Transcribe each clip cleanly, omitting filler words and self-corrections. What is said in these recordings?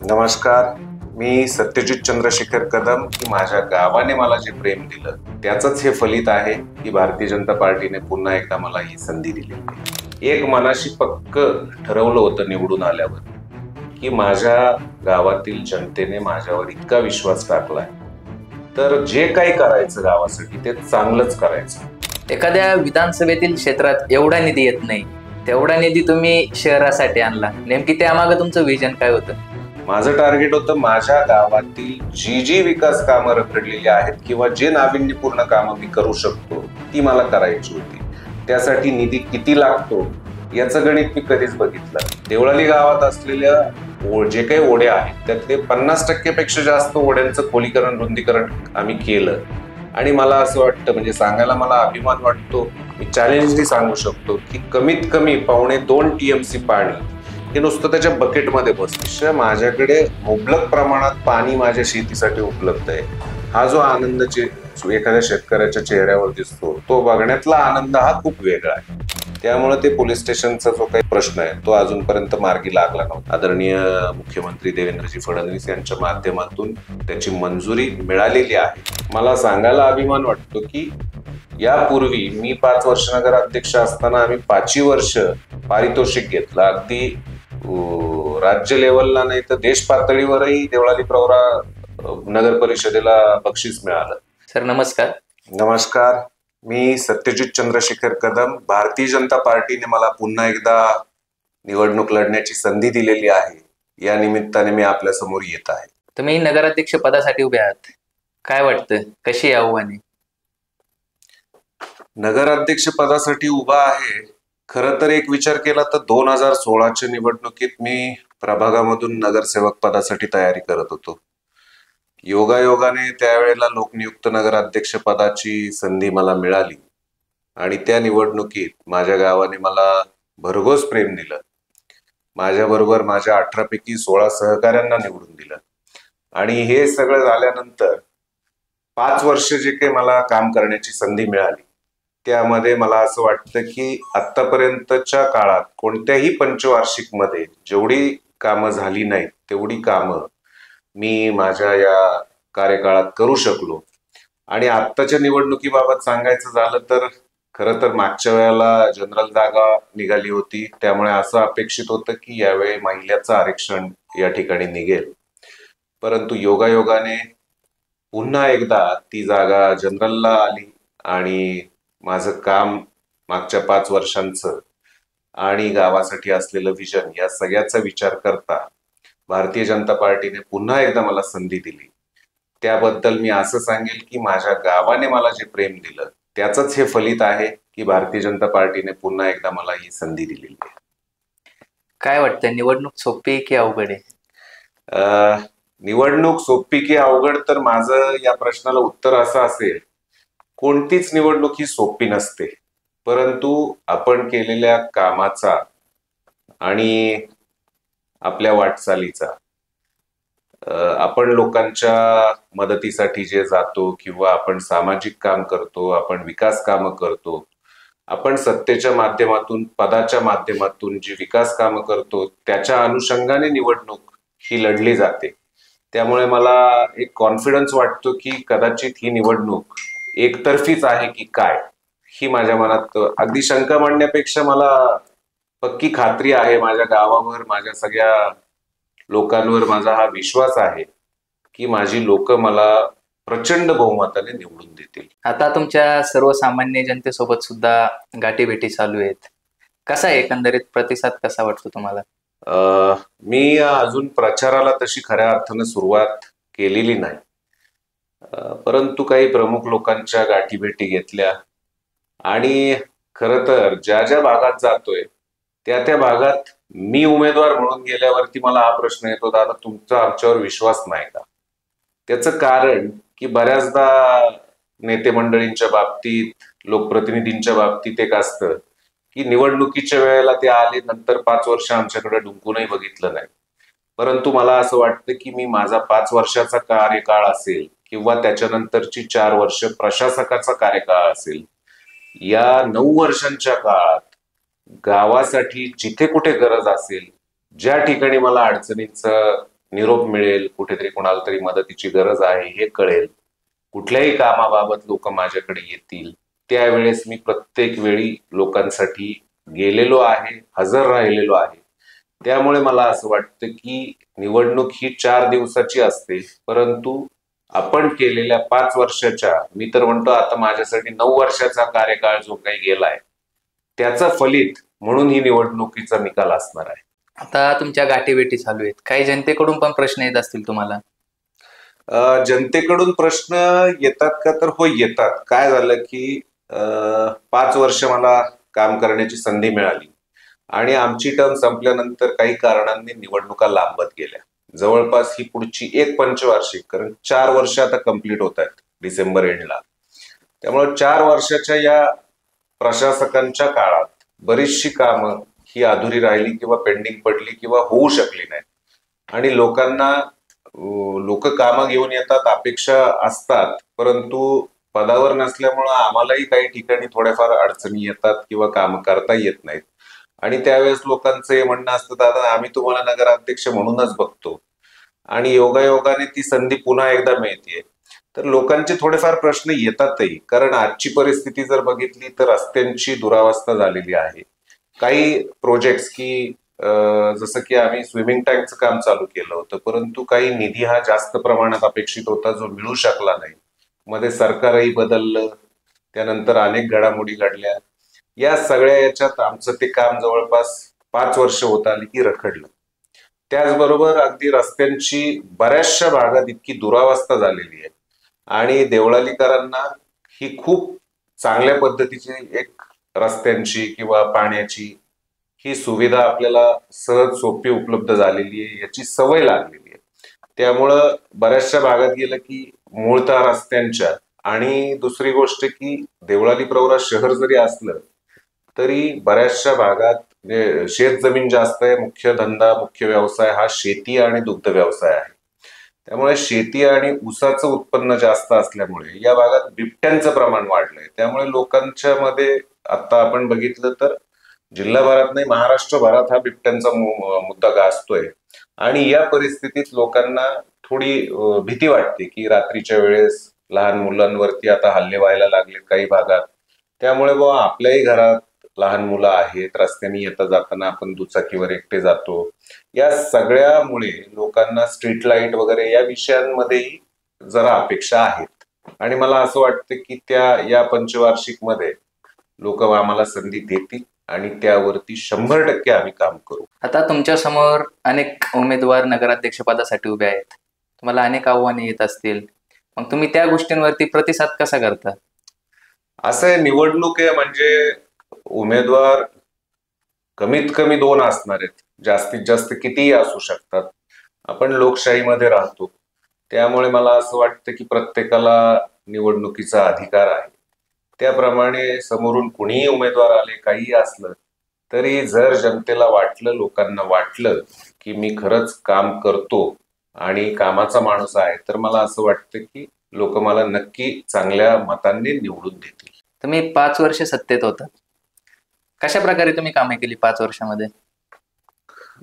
नमस्कार. मी सत्यजित चंद्रशेखर कदम की माझ्या गावाने मला जे प्रेम दिलं त्याचंच हे फलित आहे की भारतीय जनता पार्टीने पुन्हा एकदा मला ही संधी दिली आहे. एक मनाशी पक्क ठरवलं होतं निवडून आल्यावर की माझ्या गावातील जनतेने माझ्यावर इतका विश्वास टाकलाय तर जे काही करायचं गावासाठी ते चांगलंच करायचं. एखाद्या विधानसभेतील क्षेत्रात एवढा निधी येत नाही, तेवढा निधी तुम्ही शहरासाठी आणला. नेमकी त्यामागे तुमचं विजन काय होतं? माझं टार्गेट होतं माझ्या गावातील जी विकास कामं रखडलेली आहेत किंवा जे नाविन्यपूर्ण कामं मी करू शकतो ती मला करायची होती. त्यासाठी निधी किती लागतो याचं गणित मी कधीच बघितलं. देवळाली गावात असलेल्या जे काही ओढ्या आहेत त्यातले 50% पेक्षा जास्त ओढ्यांचं खोलीकरण रुंदीकरण आम्ही केलं. आणि मला असं वाटतं, म्हणजे सांगायला मला अभिमान वाटतो, मी चॅलेंजली सांगू शकतो की कमीत कमी 2.25 TMC पाणी हे नुसतं त्याच्या बकेटमध्ये बसतं. माझ्याकडे मुबलक प्रमाणात पाणी माझ्या शेतीसाठी उपलब्ध आहे. हा जो आनंद एखाद्या शेतकऱ्याच्या चेहऱ्यावर दिसतो तो बघण्यातला आनंद हा खूप वेगळा आहे. त्यामुळे ते पोलीस स्टेशनचा जो काही प्रश्न आहे तो अजूनपर्यंत मार्गी लागला नव्हता. आदरणीय मुख्यमंत्री देवेंद्रजी फडणवीस यांच्या माध्यमातून त्याची मंजुरी मिळालेली आहे. मला सांगायला अभिमान वाटतो की यापूर्वी मी 5 वर्ष नगराध्यक्ष असताना आम्ही 5 वर्ष पारितोषिक घेतलं. अगदी राज्य लेवलला नाही तर देश पातळीवरही देवळाली प्रवरा नगर परिषदेला बक्षीस मिळालं. सर नमस्कार. नमस्कार. मी सत्यजित चंद्रशेखर कदम. भारतीय जनता पार्टीने मला पुन्हा एकदा निवडणूक लढण्याची संधी दिलेली आहे. या निमित्ताने मी आपल्या समोर येत आहे. तुम्ही नगराध्यक्ष पदासाठी उभे आहात, काय वाटतं, कशी आव्हाने? नगराध्यक्ष पदासाठी उभा आहे. खरं तर एक विचार केला तर 2016च्या निवडणुकीत मी प्रभागामधून नगरसेवक पदासाठी तयारी करत होतो. योगायोगाने त्यावेळेला लोकनियुक्त नगराध्यक्ष पदाची संधी मला मिळाली आणि त्या निवडणुकीत माझ्या गावाने मला भरघोस प्रेम दिलं. माझ्याबरोबर माझ्या 18 पैकी 16 सहकाऱ्यांना निवडून दिलं. आणि हे सगळं झाल्यानंतर 5 वर्ष जे काही मला काम करण्याची संधी मिळाली त्यामध्ये मला असं वाटतं की आतापर्यंतच्या काळात कोणत्याही पंचवार्षिक मध्ये जेवढी कामं झाली नाहीत तेवढी कामं मी माझ्या या कार्यकाळात करू शकलो. आणि आत्ताच्या निवडणुकीबाबत सांगायचं झालं तर खरं तर मागच्या वेळेला जनरल जागा निघाली होती, त्यामुळे असं अपेक्षित होतं की यावेळी महिलाचं आरक्षण या ठिकाणी निघेल. परंतु योगायोगाने पुन्हा एकदा ती जागा जनरलला आली आणि माझं काम मागच्या 5 वर्षांचं आणि गावासाठी असलेलं विजन या सगळ्याचा विचार करता भारतीय जनता पार्टीने पुन्हा एकदा मला संधी दिली. त्याबद्दल मी असं सांगेल की माझ्या गावाने मला जे प्रेम दिलं त्याचंच हे फलित आहे की भारतीय जनता पार्टीने पुन्हा एकदा मला ही संधी दिलेली आहे. काय वाटतं, निवडणूक सोपी की अवघड आहे? निवडणूक सोपी की अवघड तर माझं या प्रश्नाला उत्तर असं असेल, कोणतीच निवडणूक ही सोपी नसते. परंतु आपण केलेल्या कामाचा आणि आपल्या वाटचालीचा, आपण लोकांच्या मदतीसाठी जे जातो किंवा आपण सामाजिक काम करतो, आपण विकास कामं करतो, आपण सत्तेच्या माध्यमातून पदाच्या माध्यमातून जी विकास कामं करतो त्याच्या अनुषंगाने निवडणूक ही लढली जाते. त्यामुळे मला एक कॉन्फिडन्स वाटतो की कदाचित ही निवडणूक एकतर्फीच आहे की काय, ही माझ्या मनात अगदी शंका मांडण्यापेक्षा मला पक्की खात्री आहे. माझ्या गावावर, माझ्या सगळ्या लोकांवर माझा हा विश्वास आहे की माझी लोक मला प्रचंड बहुमताने निवडून देतील. आता तुमच्या सर्वसामान्य जनतेसोबत सुद्धा गाठीभेटी चालू आहेत. कसा आहे एकंदरीत प्रतिसाद, कसा वाटतो तुम्हाला? मी अजून प्रचाराला तशी खऱ्या अर्थानं सुरुवात केलेली नाही, परंतु काही प्रमुख लोकांच्या गाठीभेटी घेतल्या आणि खरं तर ज्या भागात जातोय त्या भागात मी उमेदवार म्हणून गेल्यावरती मला हा प्रश्न येतो, दादा तुमचा आमच्यावर विश्वास नाही का? त्याचं कारण की बऱ्याचदा नेते मंडळींच्या बाबतीत, लोकप्रतिनिधींच्या बाबतीत एक असतं की निवडणुकीच्या वेळेला ते आले, नंतर 5 वर्ष आमच्याकडे डुंकूनही बघितलं नाही. परंतु मला असं वाटतं की मी माझा 5 वर्षाचा कार्यकाळ असेल किंवा त्याच्यानंतरची 4 वर्ष प्रशासकाचा कार्यकाळ असेल, या 9 वर्षांच्या काळात गावासाठी जिथे कुठे गरज असेल, ज्या ठिकाणी मला अडचणींचा निरोप मिळेल, कुठेतरी कोणाला तरी मदतीची गरज आहे हे कळेल, कुठल्याही कामाबाबत लोक माझ्याकडे येतील, त्यावेळेस मी प्रत्येक वेळी लोकांसाठी गेलेलो आहे, हजर राहिलेलो आहे. त्यामुळे मला असं वाटतं की निवडणूक ही 4 दिवसाची असते, परंतु आपण केलेल्या 5 वर्षाच्या, मी तर म्हणतो आता माझ्यासाठी 9 वर्षाचा कार्यकाळ जो काही गेलाय त्याचा फलित म्हणून ही निवडणुकीचा निकाल असणार आहे. आता तुमच्या गाठीभेटी चालू आहेत, काही जनतेकडून पण प्रश्न येत असतील तुम्हाला. जनतेकडून प्रश्न येतात का, तर हो येतात. काय झालं की 5 वर्ष मला काम करण्याची संधी मिळाली आणि आमची टर्म संपल्यानंतर काही कारणांनी निवडणुका लांबत गेल्या. जवळपास ही पुढची एक पंचवार्षिक, कारण 4 वर्ष आता कंप्लीट होत आहेत डिसेंबर एंडला. त्यामुळे 4 वर्षाच्या या प्रशासकांच्या काळात बरीचशी कामं ही अधुरी राहिली किंवा पेंडिंग पडली किंवा होऊ शकली नाही. आणि लोक कामं घेऊन येतात, अपेक्षा असतात, परंतु पदावर नसल्यामुळं आम्हालाही काही ठिकाणी थोड्याफार अडचणी येतात किंवा कामं करता येत नाहीत. आणि त्यावेळेस लोकांचं हे म्हणणं असतं, दादा आम्ही तुम्हाला नगराध्यक्ष म्हणूनच बघतो, आणि योगायोगाने ती संधी पुन्हा एकदा मिळते. तर लोकांचे थोडेफार प्रश्न येतातही, कारण आजची परिस्थिती जर बघितली तर रस्त्यांची दुरावस्था झालेली आहे. काही प्रोजेक्ट्स की जसं की आम्ही स्विमिंग टँकचं काम चालू केलं होतं, परंतु काही निधी हा जास्त प्रमाणात अपेक्षित होता जो मिळू शकला नाही. मध्ये सरकारही बदललं, त्यानंतर अनेक घडामोडी घडल्या. या सगळ्या याच्यात आमचं ते काम जवळपास 5 वर्ष होत आली की रखडलं. त्याचबरोबर अगदी रस्त्यांची बऱ्याचशा भागात इतकी दुरावस्था झालेली आहे आणि देवळालीकरांना ही खूप चांगल्या पद्धतीची एक रस्त्यांची किंवा पाण्याची ही सुविधा आपल्याला सहज सोपी उपलब्ध झालेली आहे, याची सवय लागलेली आहे. त्यामुळं बऱ्याचशा भागात गेलं की मूळतः रस्त्यांच्या, आणि दुसरी गोष्ट की देवळाली प्रवरा शहर जरी असलं तरी बऱ्याचशा भागात शेत जमीन जास्त आहे. मुख्य धंदा, मुख्य व्यवसाय हा शेती आणि दुग्ध व्यवसाय आहे. त्यामुळे शेती आणि ऊसाचं उत्पन्न जास्त असल्यामुळे या भागात बिबट्यांचं प्रमाण वाढलंय. त्यामुळे लोकांच्या मध्ये आता आपण बघितलं तर जिल्हाभरात नाही, महाराष्ट्रभरात हा बिबट्यांचा मुद्दा गाजतोय. आणि या परिस्थितीत लोकांना थोडी भीती वाटते की रात्रीच्या वेळेस लहान मुलांवरती आता हल्ले व्हायला लागले काही भागात. त्यामुळे बुवा आपल्याही घरात लहान मुलं आहेत, रस्त्याने येता जाताना आपण दुचाकीवर एकटे जातो. या सगळ्यामुळे लोकांना स्ट्रीट लाईट वगैरे या विषयांमध्येही जरा अपेक्षा आहेत. आणि मला असं वाटतं की या पंचवार्षिक मध्ये लोक आम्हाला संधी देतील आणि त्यावरती 100% आम्ही काम करू. आता तुमच्या समोर अनेक उमेदवार नगराध्यक्ष पदासाठी उभे आहेत, तुम्हाला अनेक आव्हाने येत असतील, मग तुम्ही त्या गोष्टींवरती प्रतिसाद कसा करता? असं आहे, निवडणूक आहे म्हणजे उमेदवार कमीत कमी 2 असणार आहेत, जास्तीत जास्त कितीही असू शकतात. आपण लोकशाहीमध्ये राहतो, त्यामुळे मला असं वाटतं की प्रत्येकाला निवडणुकीचा अधिकार आहे. त्याप्रमाणे समोरून कुणीही उमेदवार आले, काहीही असलं तरी जर जनतेला वाटलं, लोकांना वाटलं की मी खरंच काम करतो आणि कामाचा माणूस आहे, तर मला असं वाटतं की लोक मला नक्की चांगल्या मतांनी निवडून देतील. तुम्ही 5 वर्ष सत्तेत होता, कशा प्रकारे तुम्ही कामे केली 5 वर्षामध्ये?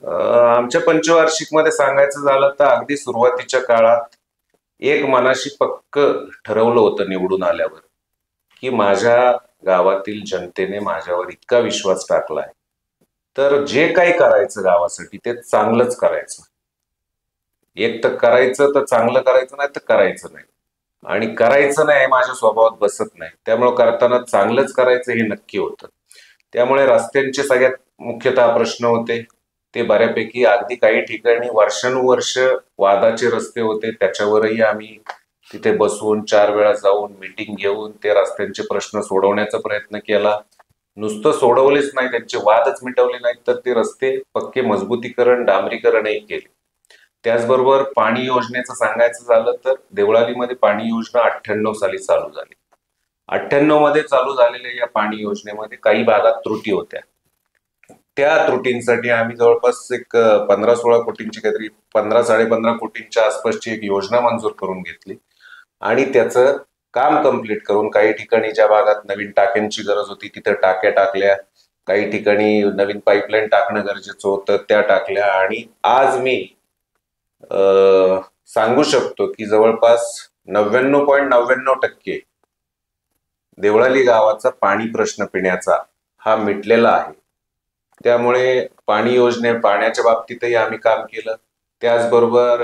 आमच्या पंचवार्षिक मध्ये सांगायचं झालं तर अगदी सुरुवातीच्या काळात एक मनाशी पक्क ठरवलं होतं निवडून आल्यावर की माझ्या गावातील जनतेने माझ्यावर इतका विश्वास टाकलाय, तर जे काही करायचं गावासाठी ते चांगलंच करायचं. एक तर करायचं तर चांगलं करायचं, नाही तर करायचं नाही. आणि करायचं नाही माझ्या स्वभावात बसत नाही, त्यामुळे करताना चांगलंच करायचं हे नक्की होतं. त्यामुळे रस्त्यांचे सगळ्यात मुख्यतः प्रश्न होते, ते बऱ्यापैकी अगदी काही ठिकाणी वर्षानुवर्ष वादाचे रस्ते होते, त्याच्यावरही आम्ही तिथे बसून 4 वेळा जाऊन मीटिंग घेऊन ते रस्त्यांचे प्रश्न सोडवण्याचा प्रयत्न केला. नुसतं सोडवलेच नाही, त्यांचे वादच मिटवले नाहीत, तर ते रस्ते पक्के मजबूतीकरण, डांबरीकरणही केले. त्याचबरोबर पाणी योजनेचं सांगायचं झालं तर देवळालीमध्ये पाणी योजना 98 साली चालू झाली. 98 मध्ये चालू झालेल्या या पाणी योजनेमध्ये काही भागात त्रुटी होत्या. त्या त्रुटींसाठी आम्ही जवळपास एक 15-16 कोटींची, काहीतरी 15-15.5 कोटींच्या आसपासची एक योजना मंजूर करून घेतली आणि त्याचं काम कंप्लीट करून काही ठिकाणी ज्या भागात नवीन टाक्यांची गरज होती तिथं टाक्या टाकल्या, काही ठिकाणी नवीन पाईपलाईन टाकणं गरजेचं होतं त्या टाकल्या. आणि आज मी सांगू शकतो की जवळपास 99.99% देवळाली गावाचा पाणी प्रश्न पिण्याचा हा मिटलेला आहे. त्यामुळे पाण्याच्या बाबतीतही आम्ही काम केलं. त्याचबरोबर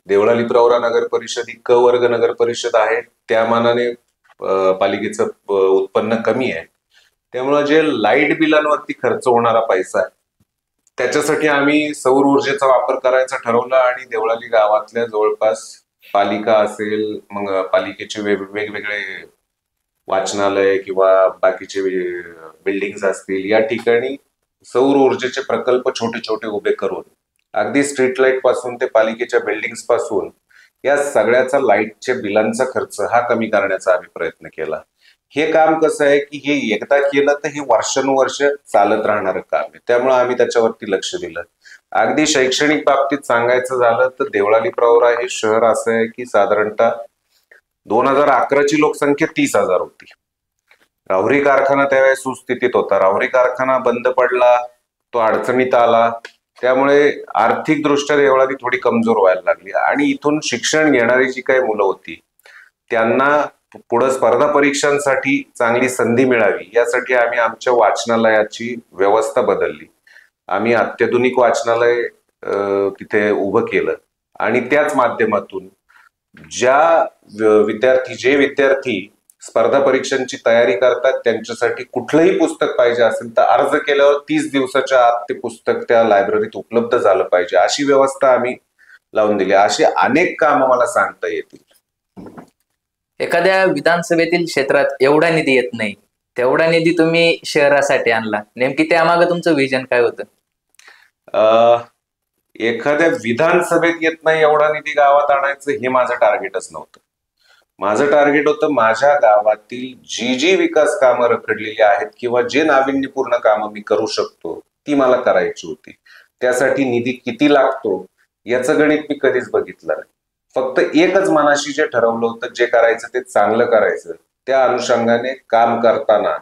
देवळाली प्रवरा नगर परिषद ही क वर्ग नगर परिषद आहे, त्या मानाने पालिकेचं उत्पन्न कमी आहे. त्यामुळे जे लाईट बिलांवरती खर्च होणारा पैसा आहे त्याच्यासाठी आम्ही सौर ऊर्जेचा वापर करायचा ठरवला आणि देवळाली गावातल्या जवळपास पालिका असेल, मग पालिकेचे वेगवेगळे वाचनालय किंवा बाकीचे बिल्डिंग्स असतील, या ठिकाणी सौर ऊर्जेचे प्रकल्प छोटे छोटे उभे करून अगदी स्ट्रीट लाईट पासून ते पालिकेच्या बिल्डिंग्स पासून या सगळ्याचा लाईटच्या बिलांचा खर्च हा कमी करण्याचा आम्ही प्रयत्न केला. हे काम कसं आहे की हे एकदा केलं तर हे वर्षानुवर्ष चालत राहणारं काम आहे, त्यामुळे आम्ही त्याच्यावरती लक्ष दिलं. अगदी शैक्षणिक बाबतीत सांगायचं झालं तर देवळाली प्रवरा हे शहर असं आहे की साधारणतः 2011ची लोकसंख्या 30,000 होती. राहुरी कारखाना त्यावेळेस सुस्थितीत होता. राहुरी कारखाना बंद पडला, तो अडचणीत आला, त्यामुळे आर्थिक दृष्ट्या देवळाली थोडी कमजोर व्हायला लागली आणि इथून शिक्षण घेणारी जी काही मुलं होती त्यांना पुढे स्पर्धा परीक्षांसाठी चांगली संधी मिळावी यासाठी आम्ही आमच्या वाचनालयाची व्यवस्था बदलली. आम्ही अत्याधुनिक वाचनालय तिथे उभं केलं आणि त्याच माध्यमातून जे विद्यार्थी स्पर्धा परीक्षांची तयारी करतात त्यांच्यासाठी कुठलंही पुस्तक पाहिजे असेल तर अर्ज केल्यावर 30 दिवसाच्या आत ते पुस्तक त्या लायब्ररीत उपलब्ध झालं पाहिजे, अशी व्यवस्था आम्ही लावून दिली. असे अनेक काम मला सांगता येतील. एखाद्या विधानसभेतील क्षेत्रात एवढा निधी येत नाही, तेवढा निधी तुम्ही शहरासाठी आणला, नेमकी त्यामागे तुमचं विजन काय होतं? एखाद्या विधानसभेत येत नाही एवढा निधी गावात आणायचं हे माझं टार्गेटच नव्हतं. माझं टार्गेट होतं माझ्या गावातील जी विकास कामं रखडलेली आहेत किंवा जे नाविन्यपूर्ण कामं मी करू शकतो ती मला करायची होती. त्यासाठी निधी किती लागतो याचं गणित मी कधीच बघितलं नाही. फक्त एकच मनाशी जे ठरवलं होतं, जे करायचं ते चांगलं करायचं. त्या अनुषंगाने काम करताना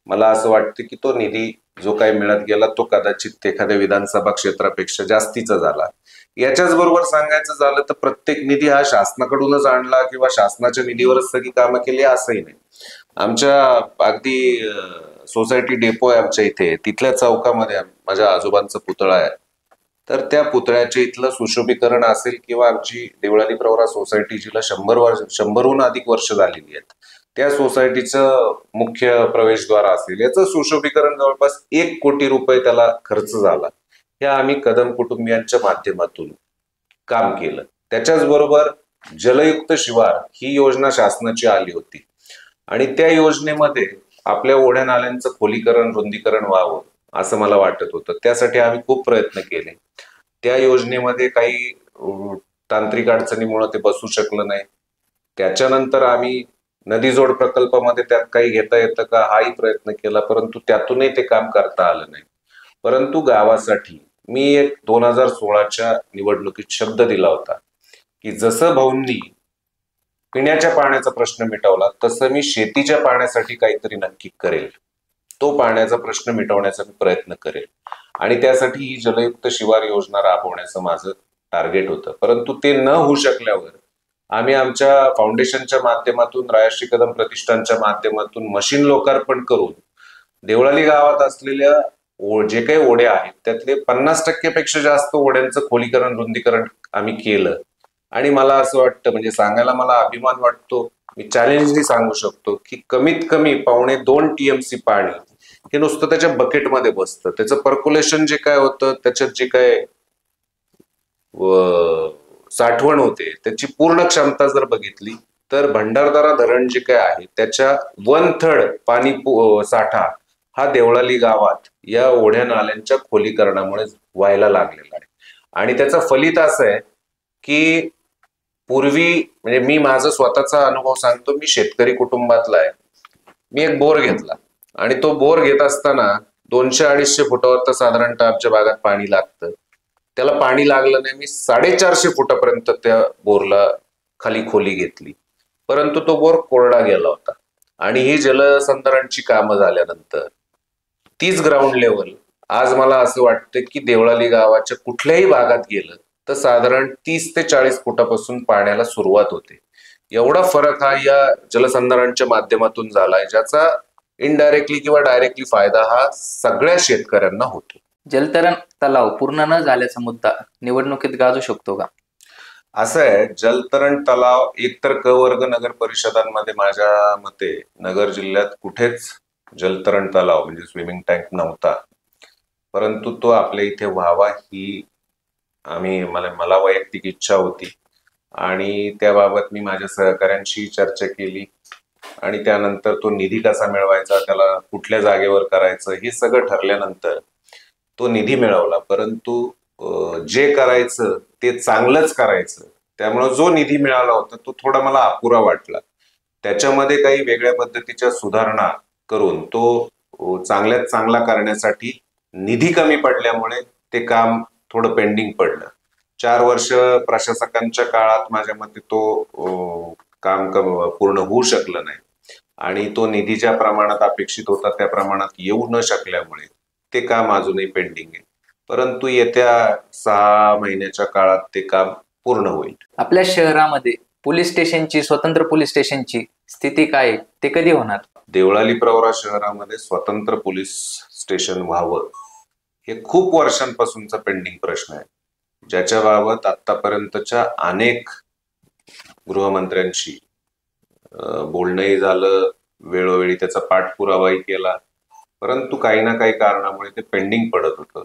मला असं वाटतं की तो निधी जो काही मिळत गेला तो कदाचित एखाद्या विधानसभा क्षेत्रापेक्षा जास्तीचा झाला. याच्याच बरोबर सांगायचं झालं तर प्रत्येक निधी हा शासनाकडूनच आणला किंवा शासनाच्या निधीवरच सगळी कामं केली असंही नाही. आमच्या अगदी सोसायटी डेपो आहे आमच्या इथे, तिथल्या चौकामध्ये माझ्या आजोबांचा पुतळा आहे. तर त्या पुतळ्याच्या इथलं सुशोभीकरण असेल किंवा आमची देवळाली प्रवरा सोसायटी जिला 100हून अधिक वर्ष झालेली आहेत, त्या सोसायटीचं मुख्य प्रवेशद्वार असेल, याचं सुशोभीकरण जवळपास 1 कोटी रुपये त्याला खर्च झाला. हे आम्ही कदम कुटुंबियांच्या माध्यमातून काम केलं. त्याच्याच बरोबर जलयुक्त शिवार ही योजना शासनाची आली होती आणि त्या योजनेमध्ये आपल्या ओढ्या नाल्यांचं खोलीकरण रुंदीकरण व्हावं असं मला वाटत होतं. त्यासाठी आम्ही खूप प्रयत्न केले. त्या योजनेमध्ये काही तांत्रिक अडचणीमुळे ते बसू शकलं नाही. त्याच्यानंतर आम्ही नदीजोड प्रकल्पामध्ये त्यात काही घेता येतं का हाही प्रयत्न केला, परंतु त्यातूनही ते काम करता आलं नाही. परंतु गावासाठी मी एक 2016च्या निवडणुकीत शब्द दिला होता की जसं भाऊंनी पिण्याच्या पाण्याचा प्रश्न मिटवला तसं मी शेतीच्या पाण्यासाठी काहीतरी नक्की करेल. तो पाण्याचा प्रश्न मिटवण्याचा मी प्रयत्न करेल आणि त्यासाठी ही जलयुक्त शिवार योजना राबवण्याचं माझं टार्गेट होतं. परंतु ते न होऊ शकल्यावर आम्ही आमच्या फाउंडेशनच्या माध्यमातून, रायश्री कदम प्रतिष्ठानच्या माध्यमातून मशीन लोकार्पण करून देवळाली गावात असलेल्या जे काही ओढ्या आहेत त्यातले 50% पेक्षा जास्त ओढ्यांचं खोलीकरण रुंदीकरण आम्ही केलं. आणि मला असं वाटतं, म्हणजे सांगायला मला अभिमान वाटतो, मी चॅलेंजली सांगू शकतो की कमीत कमी 2.25 TMC पाणी हे नुसतं त्याच्या बकेटमध्ये बसतं. त्याचं पर्क्युलेशन जे काय होतं, त्याच्यात जे काय साठवण होते, त्याची पूर्ण क्षमता जर बघितली तर भंडारदरा धरण जे काय आहे त्याच्या 1/3 पाणी साठा हा देवळाली गावात या ओढ्या नाल्यांच्या खोलीकरणामुळे व्हायला लागलेला आहे. आणि त्याचं फलित असं आहे की पूर्वी, म्हणजे मी माझा स्वतःचा अनुभव सांगतो, मी शेतकरी कुटुंबातला आहे. मी एक बोर घेतला आणि तो बोर घेत असताना 200-250 फुटावर तर साधारणतः आमच्या भागात पाणी लागतं. त्याला पाणी लागलं नाही. मी 450 फुटापर्यंत त्या बोरला खाली खोली घेतली, परंतु तो बोर कोरडा गेला होता. आणि ही जलसंधारणची कामं झाल्यानंतर तीच ग्राउंड लेवल आज मला असं वाटतं की देवळाली गावाच्या कुठल्याही भागात गेलं तर साधारण 30 ते 40 फुटापासून पाण्याला सुरुवात होते. एवढा फरक हा या जलसंधारणाच्या माध्यमातून झालाय, ज्याचा इनडायरेक्टली किंवा डायरेक्टली फायदा हा सगळ्या शेतकऱ्यांना होतो. जलतरण तलाव पूर्ण न झाल्याचा मुद्दा निवडणुकीत गाजू शकतो का? असं आहे, जलतरण तलाव एकतर क वर्ग नगर परिषदांमध्ये माझ्या मते नगर जिल्ह्यात कुठेच जलतरण तलाव म्हणजे स्विमिंग टँक नव्हता, परंतु तो आपल्या इथे व्हावा ही मला वैयक्तिक इच्छा होती आणि त्याबाबत मी माझ्या सहकाऱ्यांशी चर्चा केली आणि त्यानंतर तो निधी कसा मिळवायचा, त्याला कुठल्या जागेवर करायचं, हे सगळं ठरल्यानंतर तो निधी मिळवला. परंतु जे करायचं ते चांगलंच करायचं, त्यामुळे जो निधी मिळाला होता तो थोडा मला अपुरा वाटला. त्याच्यामध्ये काही वेगळ्या पद्धतीच्या सुधारणा करून तो चांगल्यात चांगला करण्यासाठी निधी कमी पडल्यामुळे ते काम थोडं पेंडिंग पडलं. 4 वर्ष प्रशासकांच्या काळात माझ्या मते तो काम पूर्ण होऊ शकलं नाही आणि तो निधी ज्या प्रमाणात अपेक्षित होता त्या प्रमाणात येऊ न शकल्यामुळे ते काम अजूनही पेंडिंग आहे. परंतु येत्या 6 महिन्याच्या काळात ते काम पूर्ण होईल. आपल्या शहरामध्ये स्वतंत्र पोलीस स्टेशनची स्थिती काय आहे? ते कधी होणार? देवळाली प्रवरा शहरामध्ये स्वतंत्र पोलीस स्टेशन व्हावं हे खूप वर्षांपासूनचा पेंडिंग प्रश्न आहे, ज्याच्या बाबत आतापर्यंतच्या अनेक गृहमंत्र्यांशी बोलणंही झालं, वेळोवेळी त्याचा पाठपुरावाही केला, परंतु काही ना काही कारणामुळे ते पेंडिंग पडत होतं.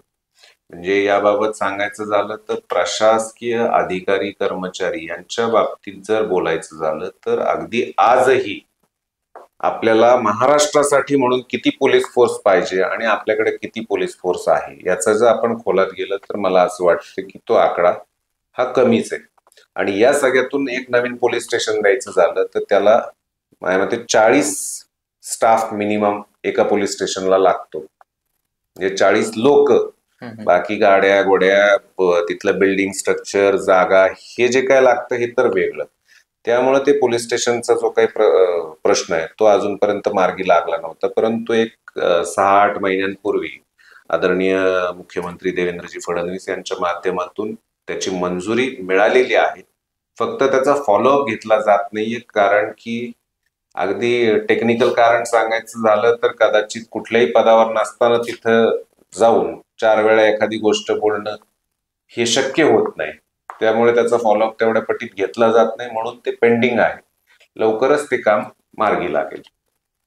म्हणजे याबाबत सांगायचं झालं तर प्रशासकीय अधिकारी कर्मचारी यांच्या बाबतीत जर बोलायचं झालं तर अगदी आजही आपल्याला महाराष्ट्रासाठी म्हणून किती पोलीस फोर्स पाहिजे आणि आपल्याकडे किती पोलीस फोर्स आहे याचं जर आपण खोलात गेलं तर मला असं वाटतं की तो आकडा हा कमीच आहे. आणि या सगळ्यातून एक नवीन पोलीस स्टेशन द्यायचं झालं तर त्याला माझ्या मते 40 स्टाफ मिनिमम एका पोलीस स्टेशनला लागतो, म्हणजे 40 लोक. बाकी गाड्या गोड्या तिथलं बिल्डिंग स्ट्रक्चर जागा हे जे काय लागतं हे तर वेगळं. त्यामुळे ते पोलीस स्टेशनचा जो काही प्रश्न आहे तो अजूनपर्यंत मार्गी लागला नव्हता. परंतु एक 6-8 महिन्यांपूर्वी आदरणीय मुख्यमंत्री देवेंद्रजी फडणवीस यांच्या माध्यमातून त्याची मंजुरी मिळालेली आहे. फक्त त्याचा फॉलोअप घेतला जात नाहीये, कारण की अगदी टेक्निकल कारण सांगायचं झालं तर कदाचित कुठल्याही पदावर नसताना तिथं जाऊन 4 वेळा एखादी गोष्ट बोलणं हे शक्य होत नाही. त्यामुळे त्याचा फॉलोअप तेवढ्या पटीत घेतला जात नाही, म्हणून ते पेंडिंग आहे. लवकरच ते काम मार्गी लागेल.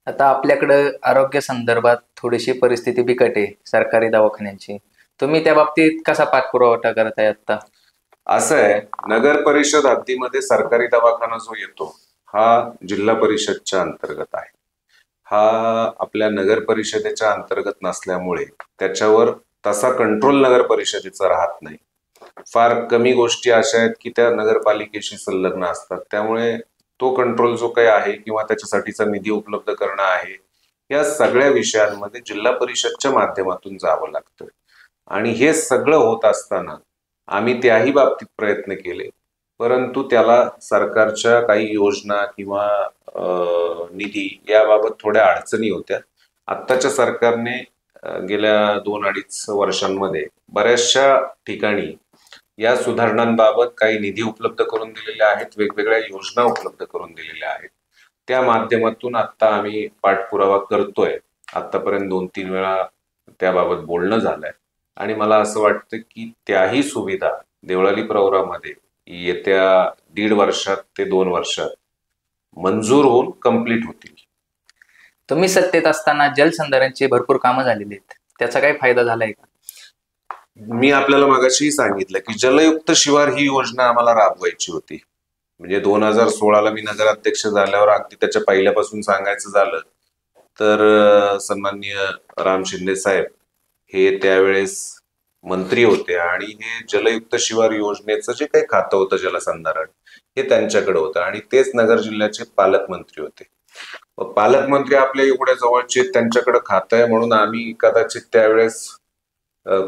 आता आपल्याकडं आरोग्य संदर्भात थोडीशी परिस्थिती बिकट आहे सरकारी दवाखान्यांची. तुम्ही त्या बाबतीत कसा पाठपुरावा करत आहे आता? असं आहे, नगर परिषद हद्दीमध्ये सरकारी दवाखाना जो येतो हा जिल्हा परिषदच्या अंतर्गत आहे. हा आपल्या नगर परिषदेच्या अंतर्गत नसल्यामुळे त्याच्यावर तसा कंट्रोल नगर परिषदेचा राहत नाही. फार कमी गोष्टी अशा आहेत की त्या नगरपालिकेशी संलग्न असतात, त्यामुळे तो कंट्रोल जो काही आहे किंवा त्याच्यासाठीचा निधी उपलब्ध करणं आहे, या सगळ्या विषयांमध्ये जिल्हा परिषदच्या माध्यमातून जावं लागतं. आणि हे सगळं होत असताना आम्ही त्याही बाबतीत प्रयत्न केले, परंतु त्याला सरकारच्या काही योजना किंवा निधी याबाबत थोड्या अडचणी होत्या. आत्ताच्या सरकारने गेल्या 2-2.5 वर्षांमध्ये बऱ्याचशा ठिकाणी या सुधारणांबाबत काही निधी उपलब्ध करून दिलेले आहेत, वेगवेगळ्या योजना उपलब्ध करून दिलेल्या आहेत. त्या माध्यमातून आता आम्ही पाठपुरावा करतोय. आतापर्यंत 2-3 वेळा त्याबाबत बोलणं झालंय आणि मला असं वाटतं की त्याही सुविधा देवळाली प्रवरामध्ये येत्या 1.5 वर्षात ते 2 वर्षात मंजूर होऊन कंप्लीट होतील. तुम्ही सत्तेत असताना जलसंधारणची भरपूर कामं झालेली आहेत, त्याचा काही फायदा झालाय का? मी आपल्याला मगाशी सांगितलं की जलयुक्त शिवार ही योजना आम्हाला राबवायची होती. म्हणजे 2016ला मी नगराध्यक्ष झाल्यावर अगदी त्याच्या पहिल्यापासून सांगायचं झालं तर सन्माननीय राम शिंदे साहेब हे त्यावेळेस मंत्री होते आणि हे जलयुक्त शिवार योजनेचं जे काही खातं होतं जलसंधारण हे त्यांच्याकडे होतं आणि तेच नगर जिल्ह्याचे पालकमंत्री होते. पालकमंत्री आपल्या एवढ्या जवळचे त्यांच्याकडे खातं आहे म्हणून आम्ही कदाचित त्यावेळेस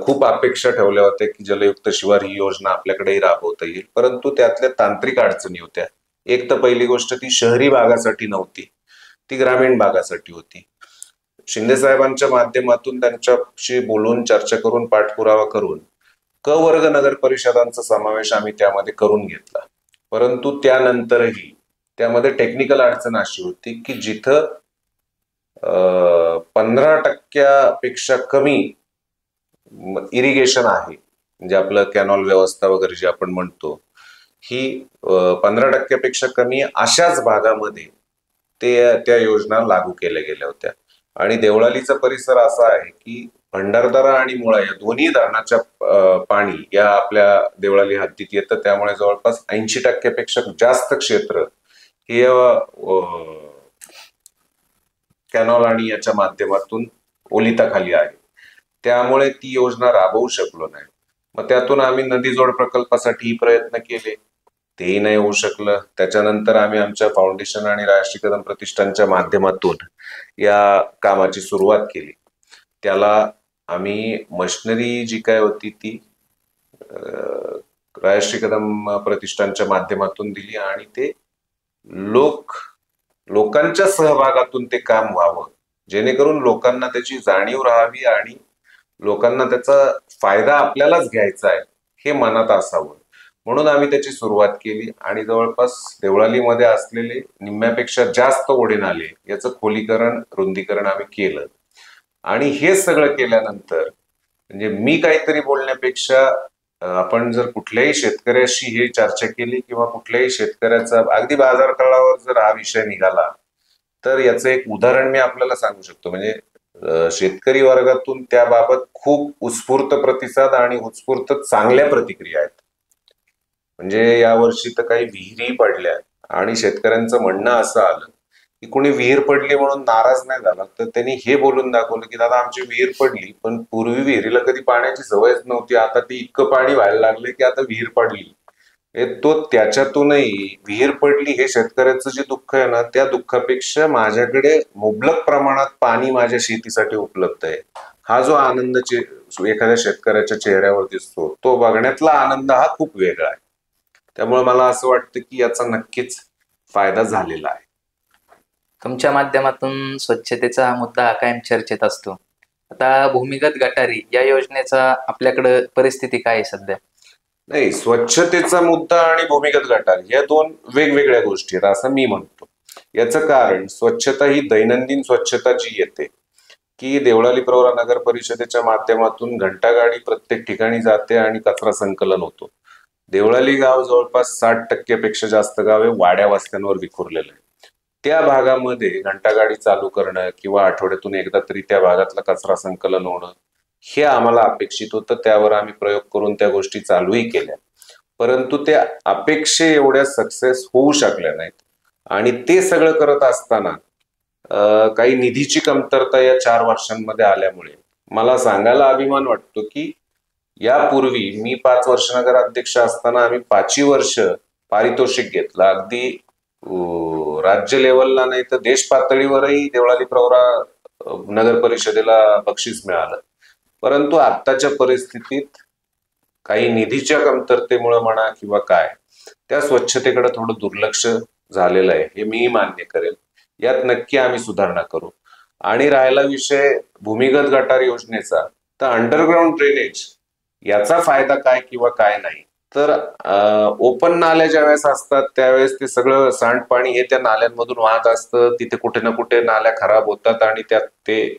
खूप अपेक्षा ठेवल्या होत्या की जलयुक्त शिवार ही योजना आपल्याकडेही राबवता येईल. परंतु त्यातल्या तांत्रिक अडचणी होत्या. एक तर पहिली गोष्ट ती शहरी भागासाठी नव्हती, ती ग्रामीण भागासाठी होती. शिंदे साहेबांच्या माध्यमातून त्यांच्याशी बोलून चर्चा करून पाठपुरावा करून क वर्ग नगर परिषदांचा समावेश आम्ही त्यामध्ये करून घेतला. परंतु त्यानंतरही त्यामध्ये टेक्निकल अडचण अशी होती की जिथं 15% कमी इरिगेशन आहे, म्हणजे आपलं कॅनॉल व्यवस्था वगैरे जी आपण म्हणतो, ही 15% कमी अशाच भागामध्ये त्या योजना लागू केल्या गेल्या होत्या. आणि देवळालीचा परिसर असा आहे की भंडारदरा आणि मुळा या दोन्ही धरणाच्या पाणी या आपल्या देवळाली हद्दीत येतं. त्यामुळे जवळपास 80% जास्त क्षेत्र हे कॅनॉल आणि याच्या माध्यमातून ओलिताखाली आहे. त्यामुळे ती योजना राबवू शकलो नाही. मग त्यातून आम्ही नदीजोड प्रकल्पासाठी प्रयत्न केले, तेही नाही होऊ शकलं. त्याच्यानंतर आम्ही आमच्या फाउंडेशन आणि राष्ट्रीय कदम प्रतिष्ठानच्या माध्यमातून या कामाची सुरुवात केली. त्याला आम्ही मशिनरी जी काय होती ती राष्ट्रीय कदम प्रतिष्ठानच्या माध्यमातून दिली आणि ते लोकांच्या सहभागातून ते काम व्हावं, जेणेकरून लोकांना त्याची जाणीव राहावी आणि लोकांना त्याचा फायदा आपल्यालाच घ्यायचा आहे हे मनात असावं, म्हणून आम्ही त्याची सुरुवात केली. आणि जवळपास देवळालीमध्ये असलेले निम्म्यापेक्षा जास्त ओढे नाले याचं खोलीकरण, रुंदीकरण आम्ही केलं. आणि हे सगळं केल्यानंतर म्हणजे मी काहीतरी बोलण्यापेक्षा आपण जर कुठल्याही शेतकऱ्याशी हे चर्चा केली किंवा कुठल्याही शेतकऱ्याचा अगदी बाजार तळावर जर हा विषय निघाला तर याचं एक उदाहरण मी आपल्याला सांगू शकतो. म्हणजे शेतकरी वर्गातून त्याबाबत खूप उत्स्फूर्त प्रतिसाद आणि उत्स्फूर्त चांगल्या प्रतिक्रिया आहेत. म्हणजे यावर्षी तर काही विहिरी पडल्या आणि शेतकऱ्यांचं म्हणणं असं आलं की कोणी विहीर पडली म्हणून नाराज नाही झाला, तर त्यांनी हे बोलून दाखवलं की दादा आमची विहीर पडली, पण पूर्वी विहिरीला कधी पाण्याची सवयच नव्हती, आता ती इतकं पाणी व्हायला लागले की आता विहीर पडली. तो त्याच्यातूनही विहीर पडली हे शेतकऱ्याचं जे दुःख आहे ना, त्या दुःखापेक्षा माझ्याकडे मुबलक प्रमाणात पाणी माझ्या शेतीसाठी उपलब्ध आहे, हा जो आनंद एखाद्या शेतकऱ्याच्या चेहऱ्यावर दिसतो, तो बघण्यातला आनंद हा खूप वेगळा आहे. त्यामुळे मला असं वाटतं की याचा नक्कीच फायदा झालेला आहे. तुमच्या माध्यमातून स्वच्छतेचा हा मुद्दा हा कायम चर्चेत असतो. आता भूमिगत गटारी या योजनेचा आपल्याकडे परिस्थिती काय आहे सध्या? नाही, स्वच्छतेचा मुद्दा आणि भूमिगत गटारी या दोन वेगवेगळ्या गोष्टी आहेत असं मी म्हणतो. याचं कारण स्वच्छता ही दैनंदिन स्वच्छता जी येते की देवळाली प्रवरा नगर परिषदेच्या माध्यमातून घंटागाडी प्रत्येक ठिकाणी जाते आणि कचरा संकलन होतो. देवळाली गाव जवळपास 60% जास्त गाव हे वाड्या वस्त्यांवर विखुरलेलं आहे. त्या भागामध्ये घंटागाडी चालू करणं किंवा आठवड्यातून एकदा तरी त्या भागातलं कचरा संकलन होणं हे आम्हाला अपेक्षित होतं. त्यावर आम्ही प्रयोग करून त्या गोष्टी चालूही केल्या, परंतु त्या अपेक्षे एवढ्या सक्सेस होऊ शकल्या नाहीत. आणि ते सगळं करत असताना काही निधीची कमतरता या 4 वर्षांमध्ये आल्यामुळे मला सांगायला अभिमान वाटतो की यापूर्वी मी 5 वर्ष नगराध्यक्ष असताना आम्ही 5ही वर्ष पारितोषिक घेतलं. अगदी राज्य लेवलला नाही तर देश पातळीवरही देवळाली प्रवरा नगर परिषदेला बक्षीस मिळालं. परंतु आत्ताच्या परिस्थितीत काही निधीच्या कमतरतेमुळे म्हणा किंवा काय, त्या स्वच्छतेकडे थोडं दुर्लक्ष झालेलं आहे, हे मी मान्य करेल. यात नक्की आम्ही सुधारणा करू. आणि राहिला विषय भूमिगत गटार योजनेचा, तर अंडरग्राऊंड ड्रेनेज याचा फायदा काय किंवा काय नाही, तर ओपन नाल्या ज्यावेळेस असतात त्यावेळेस ते सगळं सांडपाणी हे त्या नाल्यांमधून वाहत असतं. तिथे कुठे ना कुठे नाल्या खराब होतात आणि त्यात ते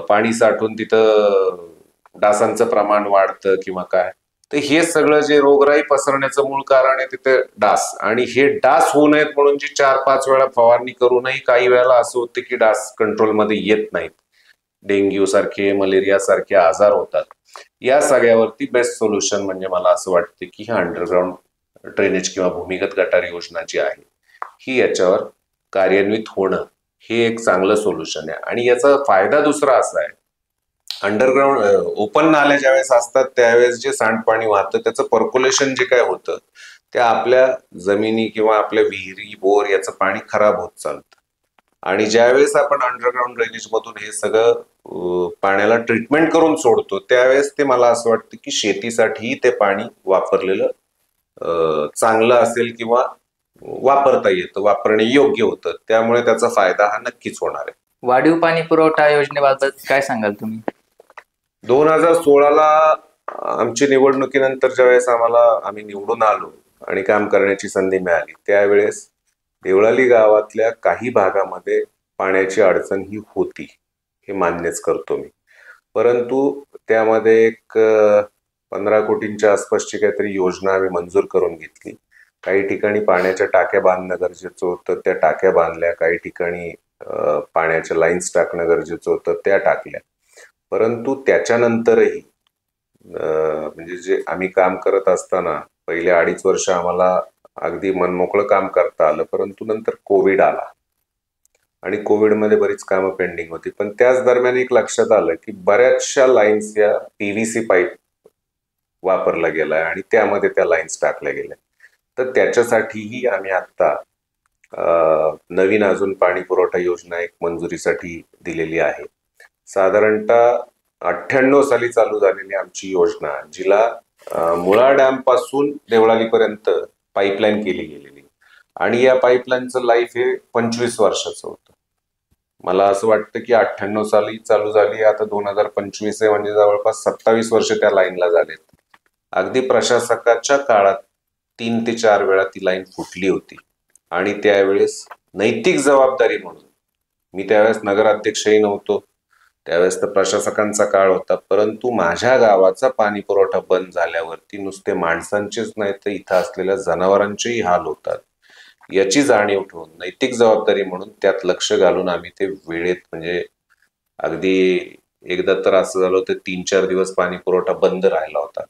पाणी साठून तिथं डासांचं प्रमाण वाढतं किंवा काय, तर हे सगळं जे रोगराई पसरण्याचं मूळ कारण आहे तिथे डास. आणि हे डास होऊ नयेत म्हणून जी 4-5 वेळा फवारणी करूनही काही वेळेला असं होतं की डास कंट्रोलमध्ये येत नाहीत, डेंग्यू सारखे, मलेरिया सारखे आजार होतात. या सगळ्यावरती बेस्ट सोल्युशन म्हणजे मला असं वाटतं की ही अंडरग्राऊंड ड्रेनेज किंवा भूमिगत गटार योजना जी आहे ही याच्यावर कार्यान्वित होणं हे एक चांगलं सोल्युशन आहे. आणि याचा फायदा दुसरा असा आहे, अंडरग्राऊंड ओपन नाल्या ज्यावेळेस असतात त्यावेळेस जे सांडपाणी वाहतं त्याचं पर्क्युलेशन जे काय होतं ते आपल्या जमिनी किंवा आपल्या विहिरी, बोर याचं पाणी खराब होत चालतं. आणि ज्यावेळेस आपण अंडरग्राऊंड ड्रेनेज मधून हे सगळं पाण्याला ट्रीटमेंट करून सोडतो त्यावेळेस ते मला असं वाटतं की शेतीसाठीही ते पाणी वापरलेलं चांगलं असेल किंवा वापरता येतं, वापरणे योग्य होतं. त्यामुळे त्याचा फायदा हा नक्कीच होणार आहे. वाढीव पाणी पुरवठा योजनेबाबत काय सांगाल तुम्ही? 2016ला आमची निवडणुकीनंतर ज्यावेळेस आम्ही निवडून आलो आणि काम करण्याची संधी मिळाली, त्यावेळेस देवळाली गावातल्या काही भागामध्ये पाण्याची अडचण ही होती, हे मान्यच करतो मी. परंतु त्यामध्ये एक 15 कोटींच्या आसपासची काहीतरी योजना आम्ही मंजूर करून घेतली. काही ठिकाणी पाण्याच्या टाक्या बांधणं गरजेचं होतं, त्या टाक्या बांधल्या. काही ठिकाणी पाण्याच्या लाईन्स टाकणं गरजेचं होतं, त्या टाकल्या. परंतु त्याच्यानंतरही म्हणजे जे आम्ही काम करत असताना पहिले 2.5 वर्ष आम्हाला अगदी मनमोकळं काम करता आलं, परंतु नंतर कोविड आला आणि कोविडमध्ये बरीच कामं पेंडिंग होती. पण त्याच दरम्यान एक लक्षात आलं की बऱ्याचशा लाईन्स या पीव्हीसी पाईप वापरला गेलाय आणि त्यामध्ये त्या लाईन्स टाकल्या गेल्या. तर त्याच्यासाठीही आम्ही आता नवीन अजून पाणी पुरवठा योजना एक मंजुरीसाठी दिलेली आहे. साधारणतः 98 साली चालू झालेली आमची योजना, जिला मुळा डॅम पासून देवळालीपर्यंत पाईपलाईन केली गेलेली आणि या पाईपलाईनचं लाईफ हे 25 वर्षाचं होतं. मला असं वाटतं की 98 साली चालू झाली, आता 2025 आहे, म्हणजे जवळपास 27 वर्ष त्या लाईनला झालेत. अगदी प्रशासकाच्या काळात 3 ते 4 वेळा ती लाईन फुटली होती आणि त्यावेळेस नैतिक जबाबदारी म्हणून, मी त्यावेळेस नगराध्यक्षही नव्हतो, त्यावेळेस तर प्रशासकांचा काळ होता, परंतु माझ्या गावाचा पाणी पुरवठा बंद झाल्यावरती नुसते माणसांचेच नाही तर इथं असलेल्या जनावरांचेही हाल होतात, याची जाणीव ठेवून नैतिक जबाबदारी म्हणून त्यात लक्ष घालून आम्ही ते वेळेत, म्हणजे अगदी एकदा तर असं झालं होतं 3-4 दिवस पाणी पुरवठा बंद राहिला होता,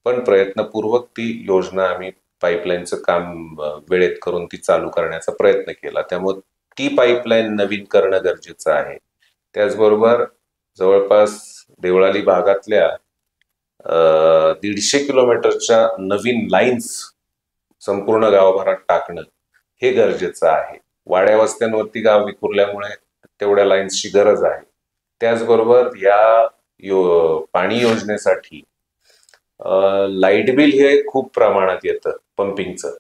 पण प्रयत्नपूर्वक ती योजना आम्ही पाईपलाईनचं काम वेळेत करून ती चालू करण्याचा प्रयत्न केला. त्यामुळे ती पाईपलाईन नवीन करणं गरजेचं आहे. त्याचबरोबर जवळपास देवळाली भागातल्या 150 किलोमीटरच्या नवीन लाईन्स संपूर्ण गावभरात टाकणं हे गरजेचं आहे. वाड्या वस्त्यांवरती गाव विखुरल्यामुळे तेवढ्या लाईन्सची गरज आहे. त्याचबरोबर या पाणी योजनेसाठी लाईट बिल हे खूप प्रमाणात येतं पंपिंगचं,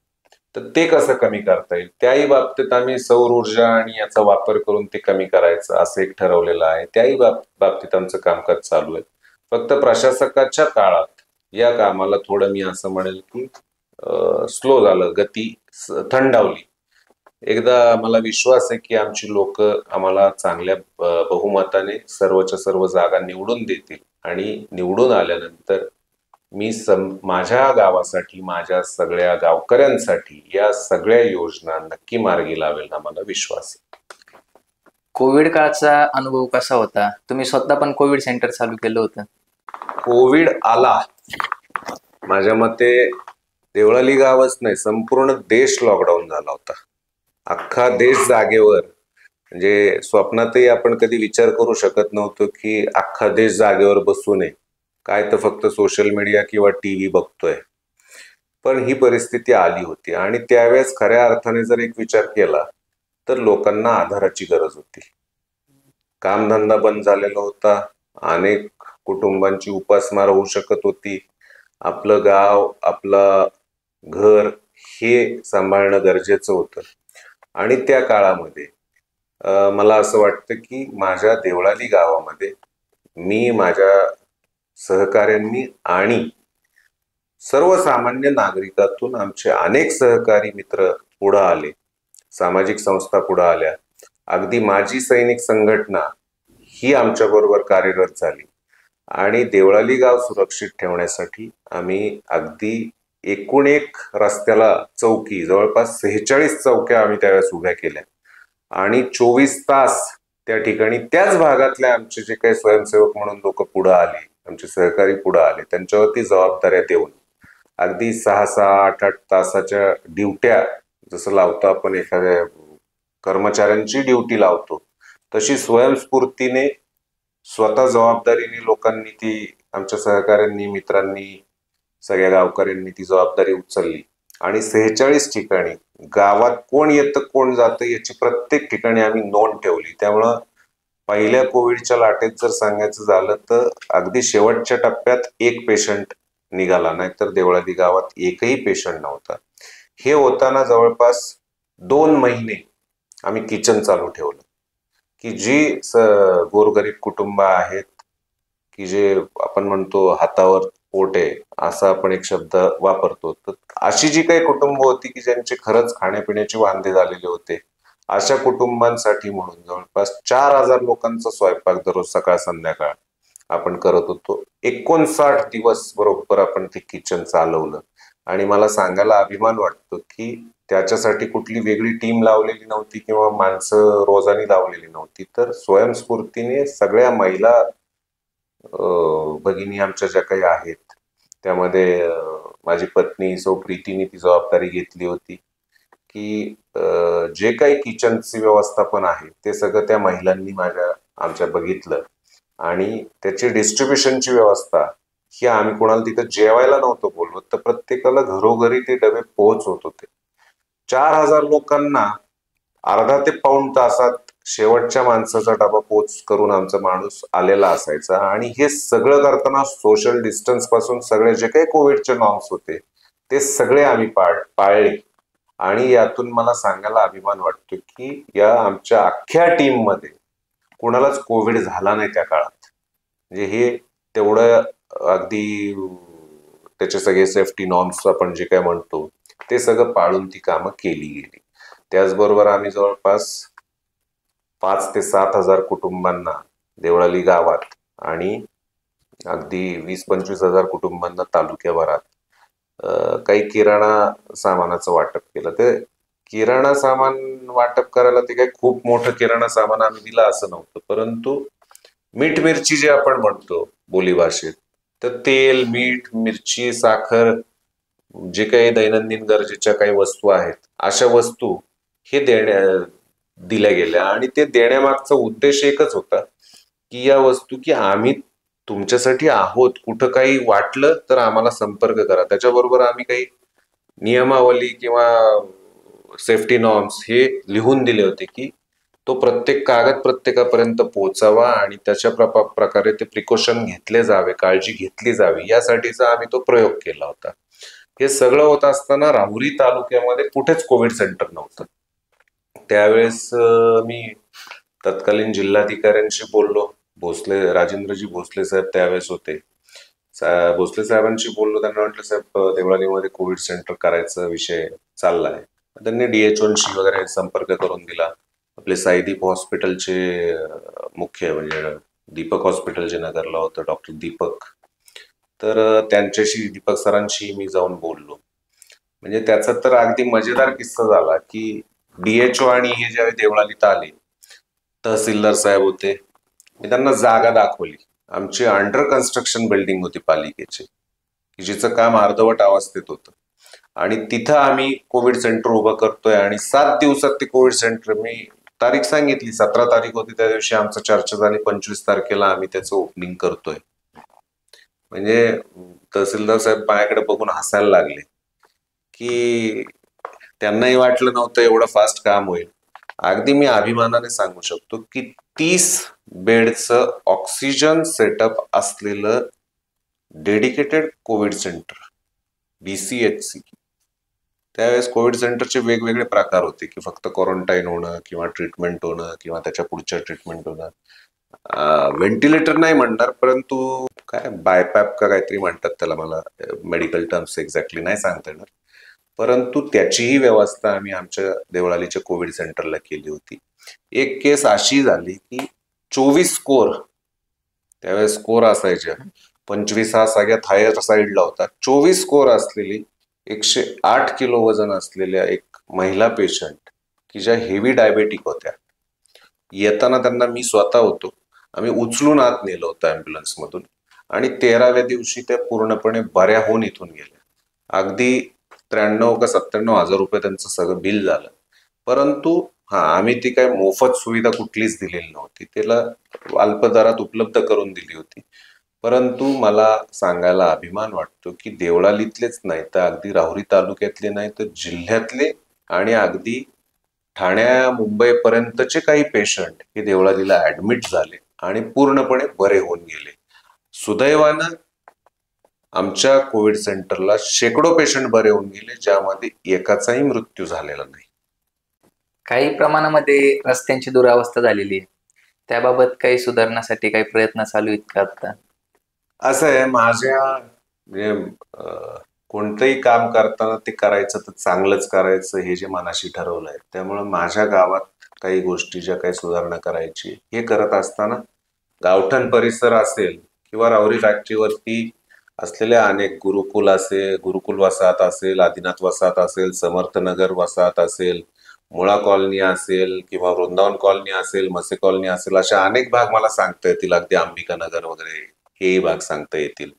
तर ते कसं कमी करता येईल, त्याही बाबतीत आम्ही सौर ऊर्जा आणि याचा वापर करून ते कमी करायचं असं एक ठरवलेलं आहे. त्याही बाबतीत आमचं कामकाज चालू आहे. फक्त प्रशासकाच्या काळात या कामाला थोडं, मी असं म्हणेल की स्लो झालं, गती थंडावली. एकदा मला विश्वास आहे की आमची लोक आम्हाला चांगल्या बहुमताने सर्वच्या सर्व जागा निवडून देतील आणि निवडून आल्यानंतर मी माझ्या गावासाठी, माझ्या सगळ्या गावकऱ्यांसाठी या सगळ्या योजना नक्की मार्गी लावेल हा मला विश्वास आहे. कोविड काळचा अनुभव कसा होता? तुम्ही स्वतः पण कोविड सेंटर चालू केलं होतं. कोविड आला, माझ्या मते देवळाली गावच नाही, संपूर्ण देश लॉकडाऊन झाला होता. अख्खा देश जागेवर, म्हणजे स्वप्नातही आपण कधी विचार करू शकत नव्हतो की अख्खा देश जागेवर बसू नये, काय तर फक्त सोशल मीडिया किंवा टीव्ही बघतोय. पण ही परिस्थिती आली होती आणि त्यावेळेस खऱ्या अर्थाने जर एक विचार केला तर लोकांना आधाराची गरज होती. कामधंदा बंद झालेला होता, अनेक कुटुंबांची उपासमार होऊ शकत होती, आपलं गाव, आपलं घर हे सांभाळणं गरजेचं होतं. आणि त्या काळामध्ये मला असं वाटतं की माझ्या देवळाली गावामध्ये मी, माझ्या सहकाऱ्यांनी आणि सर्वसामान्य नागरिकातून आमचे अनेक सहकारी मित्र पुढे आले, सामाजिक संस्था पुढे आल्या, अगदी माजी सैनिक संघटना ही आमच्या बरोबर कार्यरत झाली आणि देवळाली गाव सुरक्षित ठेवण्यासाठी आम्ही अगदी एकूण एक रस्त्याला चौकी, जवळपास 46 चौक्या आम्ही त्यावेळेस उभ्या केल्या आणि 24 तास त्या ठिकाणी त्याच भागातल्या आमचे जे काही स्वयंसेवक म्हणून लोक पुढे आले, आमचे सहकारी पुढे आले, त्यांच्यावरती जबाबदाऱ्या देऊन अगदी 6-6, 8-8 तासाच्या ड्युट्या जसं लावतो आपण एखाद्या कर्मचाऱ्यांची ड्युटी लावतो, तशी स्वयंस्फूर्तीने स्वतः जबाबदारीने लोकांनी ती, आमच्या सहकाऱ्यांनी, मित्रांनी, सगळ्या गावकऱ्यांनी ती जबाबदारी उचलली आणि 46 ठिकाणी गावात कोण येतं कोण जातं याची प्रत्येक ठिकाणी आम्ही नोंद ठेवली. त्यामुळं पहिल्या कोविडच्या लाटेत जर सांगायचं झालं तर अगदी शेवटच्या टप्प्यात एक पेशंट निघाला, नाहीतर देवळाली गावात एकही पेशंट नव्हता. हे होताना जवळपास 2 महिने आम्ही किचन चालू ठेवलं की जी गोरगरीब कुटुंब आहेत की जे आपण म्हणतो हातावर पोट आहे असा आपण एक शब्द वापरतो. तर अशी जी काही कुटुंब होती की ज्यांचे खरंच खाण्यापिण्याचे वांदे झालेले होते, अशा कुटुंबांसाठी म्हणून जवळपास 4,000 लोकांचा स्वयंपाक दररोज सकाळ संध्याकाळ आपण करत होतो. 59 दिवस बरोबर आपण ते किचन चालवलं. आणि मला सांगायला अभिमान वाटतो की त्याच्यासाठी कुठली वेगळी टीम लावलेली नव्हती किंवा माणसं रोजानी लावलेली नव्हती, तर स्वयंस्फूर्तीने सगळ्या महिला भगिनी आमच्या ज्या काही आहेत त्यामध्ये माझी पत्नी सौ प्रीतीने ती जबाबदारी घेतली होती की जे काही किचनची व्यवस्थापन आहे ते सगळं त्या महिलांनी आमच्या बघितलं. आणि त्याची डिस्ट्रीब्युशनची व्यवस्था ही आम्ही कोणाला तिथं जेवायला नव्हतो बोलवत, तर प्रत्येकाला घरोघरी ते डबे पोहोचवत होते. 4,000 लोकांना अर्धा ते पाऊण तासात शेवटच्या माणसाचा डबा पोच करून आमचा माणूस आलेला असायचा. आणि हे सगळं करताना सोशल डिस्टन्स पासून सगळे जे काही कोविडचे नॉर्म्स होते ते सगळे आम्ही पाळले. आणि यातून मला सांगायला अभिमान वाटतो की या आमच्या अख्ख्या टीम मध्ये कोणालाच कोविड झाला नाही त्या काळात. म्हणजे हे तेवढं अगदी त्याचे सगळे सेफ्टी नॉर्म्स आपण जे काय म्हणतो ते सगळं पाळून ती कामं केली गेली. त्याचबरोबर आम्ही जवळपास 5,000 ते 7,000 कुटुंबांना देवळाली गावात आणि अगदी 20-25,000 कुटुंबांना तालुक्याभरात काही किराणा सामानाचं वाटप केलं. ते किराणा सामान वाटप करायला ते काही खूप मोठं किराणा सामान आम्ही दिलं असं नव्हतं, परंतु मीठ मिरची जे आपण म्हणतो बोलीभाषेत, तर तेल, मीठ, मिरची, साखर, जे काही दैनंदिन गरजेच्या काही वस्तू आहेत अशा वस्तू हे दिल्या गेल्या. आणि ते देण्यामागचा उद्देश एकच होता की या वस्तू की आम्ही तुमच्यासाठी आहोत, कुठं काही वाटलं तर आम्हाला संपर्क करा. त्याच्याबरोबर आम्ही काही नियमावली किंवा सेफ्टी नॉर्म्स हे लिहून दिले होते की तो प्रत्येक कागद प्रत्येकापर्यंत पोहोचावा आणि त्याच्या प्रकारे ते प्रिकॉशन घेतले जावे, काळजी घेतली जावी, यासाठीचा आम्ही तो प्रयोग केला होता. हे सगळं होत असताना राहुरी तालुक्यामध्ये कुठेच कोविड सेंटर नव्हतं. त्यावेळेस मी तत्कालीन जिल्हाधिकाऱ्यांशी बोललो. राजेंद्रजी भोसले साहेब त्यावेळेस होते. भोसले साहेबांशी बोललो. त्यांना म्हटलं, साहेब देवळालीमध्ये कोविड सेंटर करायचा विषय चाललाय. त्यांनी DHOशी वगैरे संपर्क करून दिला. आपले साईदीप हॉस्पिटलचे मुख्य म्हणजे दीपक हॉस्पिटल जे नगरला होतं, डॉक्टर दीपक, तर त्यांच्याशी दीपक सरांशी मी जाऊन बोललो. म्हणजे त्याचा तर अगदी मजेदार किस्सा झाला की DHO आणि हे ज्यावेळी देवळालीत आले, तहसीलदार साहेब होते, मी त्यांना जागा दाखवली. आमची अंडर कन्स्ट्रक्शन बिल्डिंग होती पालिकेची, जिचं काम अर्धवट अवस्थेत होतं. आणि तिथं आम्ही कोविड सेंटर उभं करतोय. आणि 7 दिवसात ते कोविड सेंटर, मी तारीख सांगितली, 17 तारीख होती, त्या दिवशी आमचं चर्चा झाली, 25 तारखेला आम्ही त्याचं ओपनिंग करतोय. म्हणजे तहसीलदार साहेब माझ्याकडे बघून हसायला लागले की त्यांनाही वाटलं नव्हतं एवढं फास्ट काम होईल. अगदी मी अभिमानाने सांगू शकतो की 30 बेडचं ऑक्सिजन सेटअप असलेलं डेडिकेटेड कोविड सेंटर, BCHC. त्यावेळेस कोविड सेंटरचे वेगवेगळे प्रकार होते की फक्त क्वारंटाईन होणं किंवा ट्रीटमेंट होणं किंवा त्याच्या पुढच्या ट्रीटमेंट होणं. व्हेंटिलेटर नाही म्हणणार, परंतु काय बायपॅप का काहीतरी म्हणतात त्याला, मला मेडिकल टर्म्स एक्झॅक्टली नाही सांगता येणार. परंतु त्याचीही व्यवस्था आम्ही आमच्या देवळालीच्या कोविड सेंटरला केली होती. एक केस अशी झाली की 24 स्कोर, त्यावेळेस स्कोर असायच्या, 25 हा सगळ्यात हायर साईडला होता. 24 स्कोर असलेली 108 किलो वजन असलेल्या एक महिला पेशंट की ज्या हेवी डायबेटिक होत्या, येताना त्यांना मी स्वतः होतो, आम्ही उचलून आत नेलं होतं ॲम्ब्युलन्स मधून. आणि 13व्या दिवशी त्या पूर्णपणे बऱ्या होऊन इथून गेल्या. अगदी 93 का 97 हजार रुपये त्यांचं सगळं बिल झालं. परंतु आम्ही ती काय मोफत सुविधा कुठलीच दिलेली नव्हती, त्याला अल्प दरात उपलब्ध करून दिली होती. परंतु मला सांगायला अभिमान वाटतो की देवळालीतलेच नाही तर अगदी राहुरी तालुक्यातले नाही तर जिल्ह्यातले आणि अगदी ठाण्या मुंबई पर्यंतचे काही पेशंट हे देवळालीला ऍडमिट झाले आणि पूर्णपणे बरे होऊन गेले. सुदैवानं आमच्या कोविड सेंटरला शेकडो पेशंट बरे होऊन गेले, ज्यामध्ये एकाचाही मृत्यू झालेला नाही. काही प्रमाणामध्ये रस्त्यांची दुरावस्था झालेली आहे, त्याबाबत काही सुधारण्यासाठी काही प्रयत्न चालू आहेत का आता? असं आहे, माझ्या म्हणजे कोणतंही काम करताना ते करायचं तर चांगलंच करायचं हे जे मनाशी ठरवलंय. त्यामुळे माझ्या गावात काही गोष्टी ज्या काही सुधारणा करायची हे करत असताना गावठण परिसर असेल किंवा राहुरी फॅक्टरीवरती असलेल्या अनेक गुरुकुल वसाहत असेल, आदिनाथ वसाहत असेल, समर्थनगर वसाहत असेल, मुळा कॉलनी असेल किंवा वृंदावन कॉलनी असेल, मसे कॉलनी असेल, अशा अनेक भाग मला सांगता येतील. अगदी अंबिका नगर वगैरे हेही भाग सांगता येतील.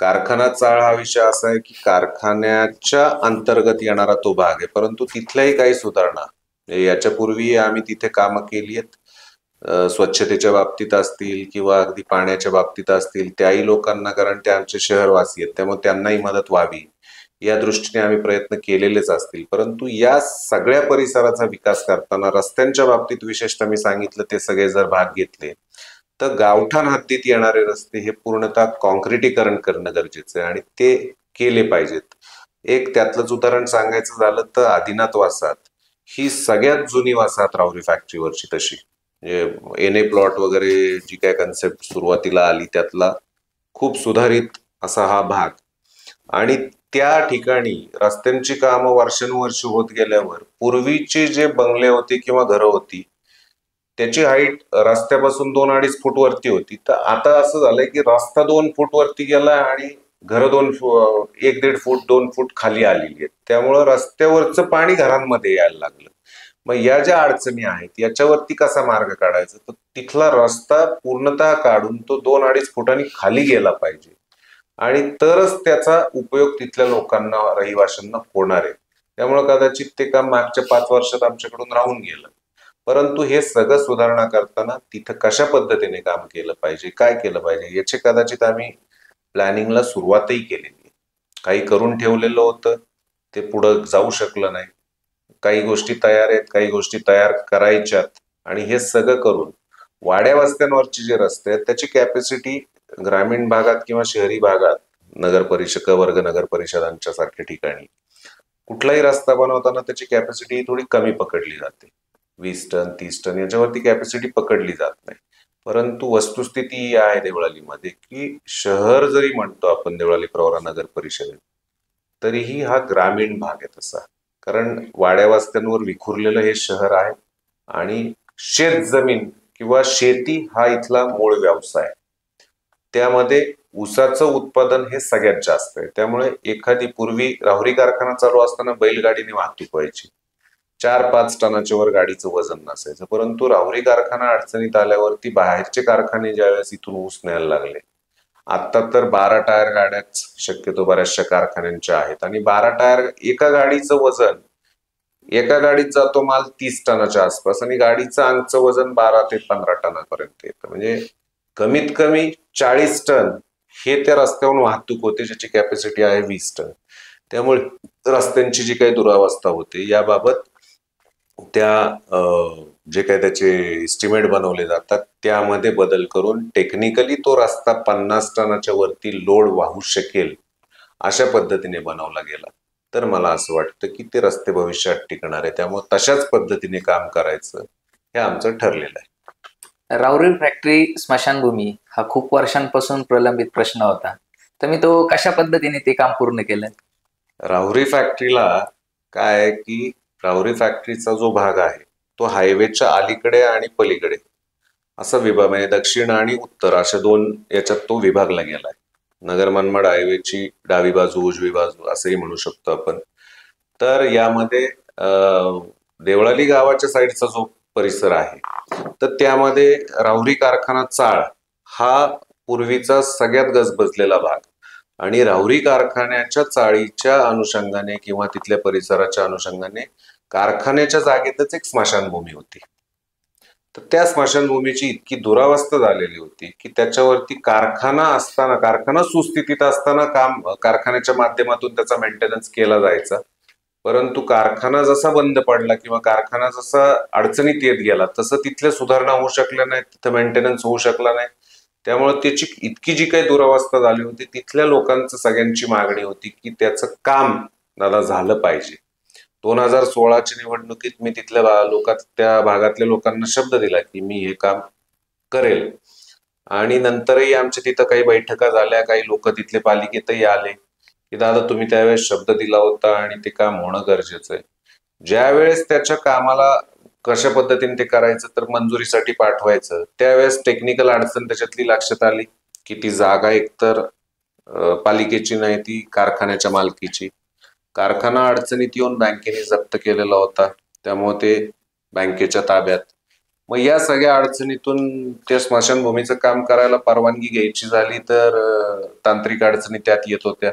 कारखाना चाळ हा विषय असा आहे की कारखान्याच्या अंतर्गत येणारा तो भाग आहे, परंतु तिथल्याही काही सुधारणा याच्यापूर्वी आम्ही तिथे कामं केली आहेत. स्वच्छतेच्या बाबतीत असतील किंवा अगदी पाण्याच्या बाबतीत असतील, त्याही लोकांना, कारण ते आमचे शहरवासी आहेत त्यामुळे त्यांनाही मदत व्हावी या दृष्टीने आम्ही प्रयत्न केलेलेच असतील. परंतु या सगळ्या परिसराचा विकास करताना रस्त्यांच्या बाबतीत विशेषतः मी सांगितलं ते सगळे जर भाग घेतले तर गावठाण हद्दीत येणारे रस्ते हे पूर्णतः कॉन्क्रिटीकरण करणं गरजेचं आहे आणि ते केले पाहिजेत. एक त्यातलंच उदाहरण सांगायचं झालं तर आदिनाथ वसाहत ही सगळ्यात जुनी वसाहत राहुरी फॅक्टरीवरची तशी, म्हणजे एन ए प्लॉट वगैरे जी काय कन्सेप्ट सुरुवातीला आली त्यातला खूप सुधारित असा हा भाग. आणि त्या ठिकाणी रस्त्यांची कामं वर्षानुवर्ष होत गेल्यावर पूर्वीचे जे बंगले होते किंवा घरं होती त्याची हाईट रस्त्यापासून 2-2.5 फूट वरती होती. तर आता असं झालंय की रस्ता 2 फूट वरती गेला आणि घरं 1-1.5 फूट 2 फूट खाली आलेली आहेत. त्यामुळं रस्त्यावरचं पाणी घरांमध्ये यायला लागलं. मग या ज्या अडचणी आहेत याच्यावरती कसा मार्ग काढायचा, तर तिथला रस्ता पूर्णतः काढून तो 2-2.5 फुटांनी खाली गेला पाहिजे आणि तरच त्याचा उपयोग तिथल्या लोकांना, रहिवाशांना होणार आहे. त्यामुळे कदाचित ते काम मागच्या 5 वर्षात आमच्याकडून राहून गेलं. परंतु हे सगळं सुधारणा करताना तिथं कशा पद्धतीने काम केलं पाहिजे, काय केलं पाहिजे याचे कदाचित आम्ही प्लॅनिंगला सुरुवातही केलेली. काही करून ठेवलेलं होतं ते पुढं जाऊ शकलं नाही. काही गोष्टी तयार आहेत, काही गोष्टी तयार करायच्यात आणि हे सगळं करून वाड्या वस्त्यांवरचे जे रस्ते आहेत त्याची कॅपॅसिटी ग्रामीण भागात किंवा शहरी भागात वर्ग नगर परिषदांच्या सारख्या ठिकाणी कुठलाही रस्ता बनवताना त्याची कॅपॅसिटी थोडी कमी पकडली जाते. 20 टन 30 टन याच्यावरती कॅपॅसिटी पकडली जात नाही. परंतु वस्तुस्थिती ही आहे देवळालीमध्ये की शहर जरी म्हणतो आपण देवळाली प्रवरा नगर परिषदेत तरीही हा ग्रामीण भाग आहे तसा, कारण वाड्या वस्त्यांवर विखुरलेलं हे शहर आहे आणि शेत जमीन किंवा शेती हा इथला मूळ व्यवसाय. त्यामध्ये ऊसाचं उत्पादन हे सगळ्यात जास्त आहे. त्यामुळे एखादी पूर्वी राहुरी कारखाना चालू असताना बैलगाडीने वाहतूक व्हायची, 4-5 टनाच्या वर गाडीचं वजन नसायचं. परंतु राहुरी कारखाना अडचणीत आल्यावरती बाहेरचे कारखाने ज्यावेळेस इथून ऊस न्यायला लागले, आता तर 12 टायर गाड्याच शक्यतो बऱ्याचशा कारखान्यांच्या आहेत आणि 12 टायर एका गाडीचं वजन, एका गाडीत जातो माल 30 टनाच्या आसपास आणि गाडीचं अंगचं वजन 12 ते 15 टनापर्यंत येतं. म्हणजे कमीत कमी 40 टन हे त्या रस्त्यावरून वाहतूक होते ज्याची कॅपॅसिटी आहे 20 टन. त्यामुळे रस्त्यांची जी काही दुरावस्था होते याबाबत त्या जे काही त्याचे एस्टिमेट बनवले जातात त्यामध्ये बदल करून टेक्निकली तो रस्ता 50 टनाच्या वरती लोड वाहू शकेल अशा पद्धतीने बनवला गेला तर मला असं वाटतं की ते रस्ते भविष्यात टिकणार आहे. त्यामुळे तशाच पद्धतीने काम करायचं हे आमचं ठरलेलं आहे. राहुरी फॅक्टरी स्मशानभूमी हा खूप वर्षांपासून प्रलंबित प्रश्न होता, तर मी तो कशा पद्धतीने ते काम पूर्ण केलं? राहुरी फॅक्टरीला काय आहे की राहुरी फॅक्टरीचा जो भाग आहे तो हायवेच्या अलीकडे आणि पलीकडे असा विभाग, म्हणजे दक्षिण आणि उत्तर अशा 2 याच्यात तो विभागला गेलाय. नगर मनमाड हायवेची डावी बाजू उजवी बाजू असंही म्हणू शकतो आपण. तर यामध्ये देवळाली गावाच्या साईडचा जो परिसर आहे तर त्यामध्ये राहुरी कारखाना चाळ हा पूर्वीचा सगळ्यात गजबजलेला भाग आणि राहुरी कारखान्याच्या चाळीच्या अनुषंगाने किंवा तिथल्या परिसराच्या अनुषंगाने कारखान्याच्या जागेतच एक स्मशानभूमी होती. तर त्या स्मशानभूमीची इतकी दुरावस्था झालेली होती की त्याच्यावरती कारखाना सुस्थितीत असताना कारखान्याच्या माध्यमातून त्याचा मेंटेनन्स केला जायचा. परंतु कारखाना जसा बंद पडला किंवा कारखाना जसा अडचणीत येत गेला तसं तिथल्या सुधारणा होऊ शकल्या नाहीत, तिथं मेंटेनन्स होऊ शकला नाही. त्यामुळे त्याची इतकी जी काही दुरावस्था झाली होती तिथल्या लोकांचं सगळ्यांची मागणी होती की त्याचं काम दादा झालं पाहिजे. 2016च्या निवडणुकीत मी त्या भागातल्या लोकांना शब्द दिला की मी हे काम करेल. आणि नंतरही आमच्या तिथं काही बैठका झाल्या, काही लोक तिथले पालिकेतही आले की दादा तुम्ही त्यावेळेस शब्द दिला होता आणि ते काम होणं गरजेचं आहे. ज्या वेळेस त्याच्या कामाला कशा पद्धतीने ते करायचं तर मंजुरीसाठी पाठवायचं, त्यावेळेस टेक्निकल अडचण त्याच्यातली लक्षात आली की ती जागा एकतर पालिकेची नाही, ती कारखान्याच्या मालकीची. कारखाना अडचणीत येऊन बँकेने जप्त केलेला होता, त्यामुळे ते बँकेच्या ताब्यात. मग या सगळ्या अडचणीतून त्या स्मशानभूमीचं काम करायला परवानगी घ्यायची झाली तर तांत्रिक अडचणी त्यात येत होत्या.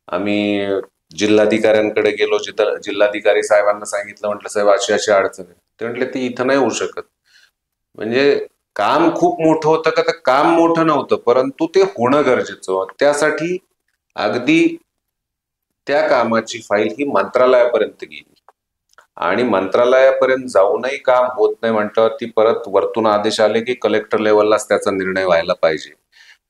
आम्ही जिल्हाधिकाऱ्यांकडे गेलो, जिथं जिल्हाधिकारी साहेबांना सांगितलं, म्हटलं साहेब अशी अशी अडचण आहे. ते म्हटले ती इथं नाही होऊ शकत. म्हणजे काम खूप मोठं होतं का? तर काम मोठं नव्हतं, परंतु ते होणं गरजेचं होतं. त्यासाठी अगदी त्या कामाची फाईल ही मंत्रालयापर्यंत गेली आणि मंत्रालयापर्यंत जाऊनही काम होत नाही म्हटल्यावरती परत वरतून आदेश आले की कलेक्टर लेवललाच त्याचा निर्णय व्हायला पाहिजे.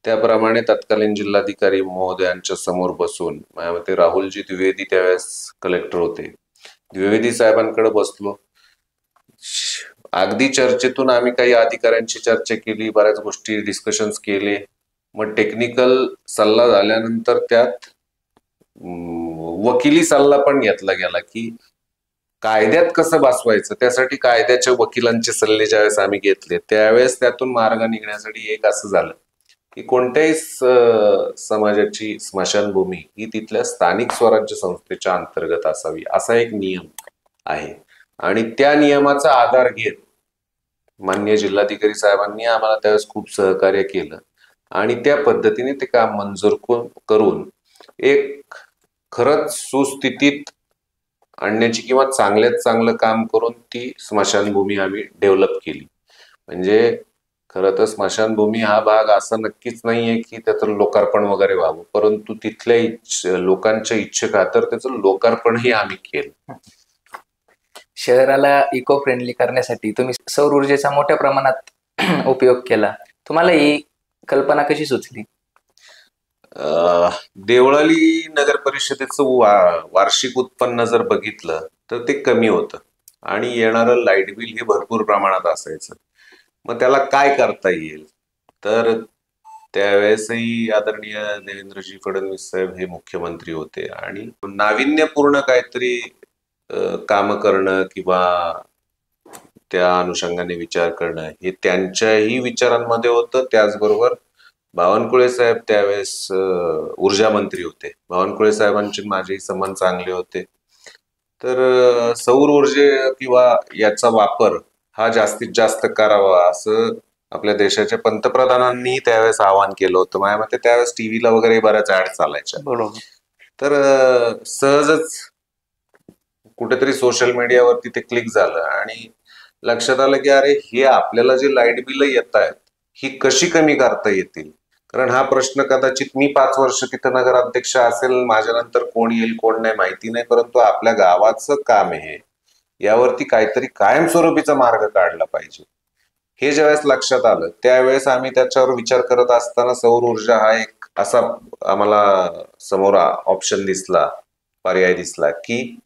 त्याप्रमाणे तत्कालीन जिल्हाधिकारी महोदयांच्या समोर बसून, माझ्या मते राहुलजी द्विवेदी त्यावेळेस कलेक्टर होते, द्विवेदी साहेबांकडे बसलो. अगदी चर्चेतून आम्ही काही अधिकाऱ्यांची चर्चा केली, बऱ्याच गोष्टी डिस्कशन्स केले. मग टेक्निकल सल्ला झाल्यानंतर त्यात वकिली सल्ला पण घेतला गेला की कायद्यात कसं बसवायचं. त्यासाठी कायद्याच्या वकिलांचे सल्ले ज्यावेळेस आम्ही घेतले त्यावेळेस त्यातून मार्ग निघण्यासाठी एक असं झालं की कोणत्याही समाजाची स्मशानभूमी ही तिथल्या स्थानिक स्वराज्य संस्थेच्या अंतर्गत असावी, असा एक नियम आहे. आणि त्या नियमाचा आधार घेत माननीय जिल्हाधिकारी साहेबांनी आम्हाला त्यावेळेस खूप सहकार्य केलं आणि त्या पद्धतीने ते काम मंजूर करून एक खरंच सुस्थितीत आणण्याची किंवा चांगल्यात चांगलं काम करून ती स्मशानभूमी आम्ही डेव्हलप केली. म्हणजे खरं तर स्मशानभूमी हा भाग असा नक्कीच नाहीये की त्याचं लोकार्पण वगैरे व्हावं, परंतु तिथल्या लोकांच्या इच्छेखातर त्याचं लोकार्पणही आम्ही केलं. शहराला इको फ्रेंडली करण्यासाठी तुम्ही सौर ऊर्जेचा मोठ्या प्रमाणात उपयोग केला. तुम्हाला ही कल्पना कशी सुचली? देवळाली नगर परिषदेचं वार्षिक उत्पन्न जर बघितलं तर ते कमी होतं आणि येणारं लाईट बिल हे भरपूर प्रमाणात असायचं. मग त्याला काय करता येईल तर त्यावेळेसही आदरणीय देवेंद्रजी फडणवीस साहेब हे मुख्यमंत्री होते आणि नाविन्यपूर्ण काहीतरी काम करणं किंवा त्या अनुषंगाने विचार करणं हे त्यांच्याही विचारांमध्ये होतं. त्याचबरोबर बावनकुळे साहेब त्यावेळेस ऊर्जा मंत्री होते. बावनकुळे साहेबांचे माझेही संबंध चांगले होते. तर सौर ऊर्जे किंवा याचा वापर हा जास्तीत जास्त करावा असं आपल्या देशाच्या पंतप्रधानांनी त्यावेळेस आवाहन केलं होतं. माझ्या मते त्यावेळेस टीव्हीला वगैरे बऱ्याच ऍड चालायच्या. बरोबर. तर सहजच कुठेतरी सोशल मीडियावरती ते क्लिक झालं आणि लक्षात आलं की अरे हे आपल्याला जे लाईट बिल येत आहेत ही कशी कमी करता येतील. कारण हा प्रश्न कदाचित मी 5 वर्ष तिथं नगराध्यक्ष असेल, माझ्यानंतर कोण येईल कोण नाही माहिती नाही, परंतु आपल्या गावाचं काम आहे, यावरती काहीतरी कायमस्वरूपीचा मार्ग काढला पाहिजे. हे ज्यावेळेस लक्षात आलं त्यावेळेस आम्ही त्याच्यावर विचार करत असताना सौर ऊर्जा हा एक असा आम्हाला समोर ऑप्शन दिसला, पर्याय दिसला की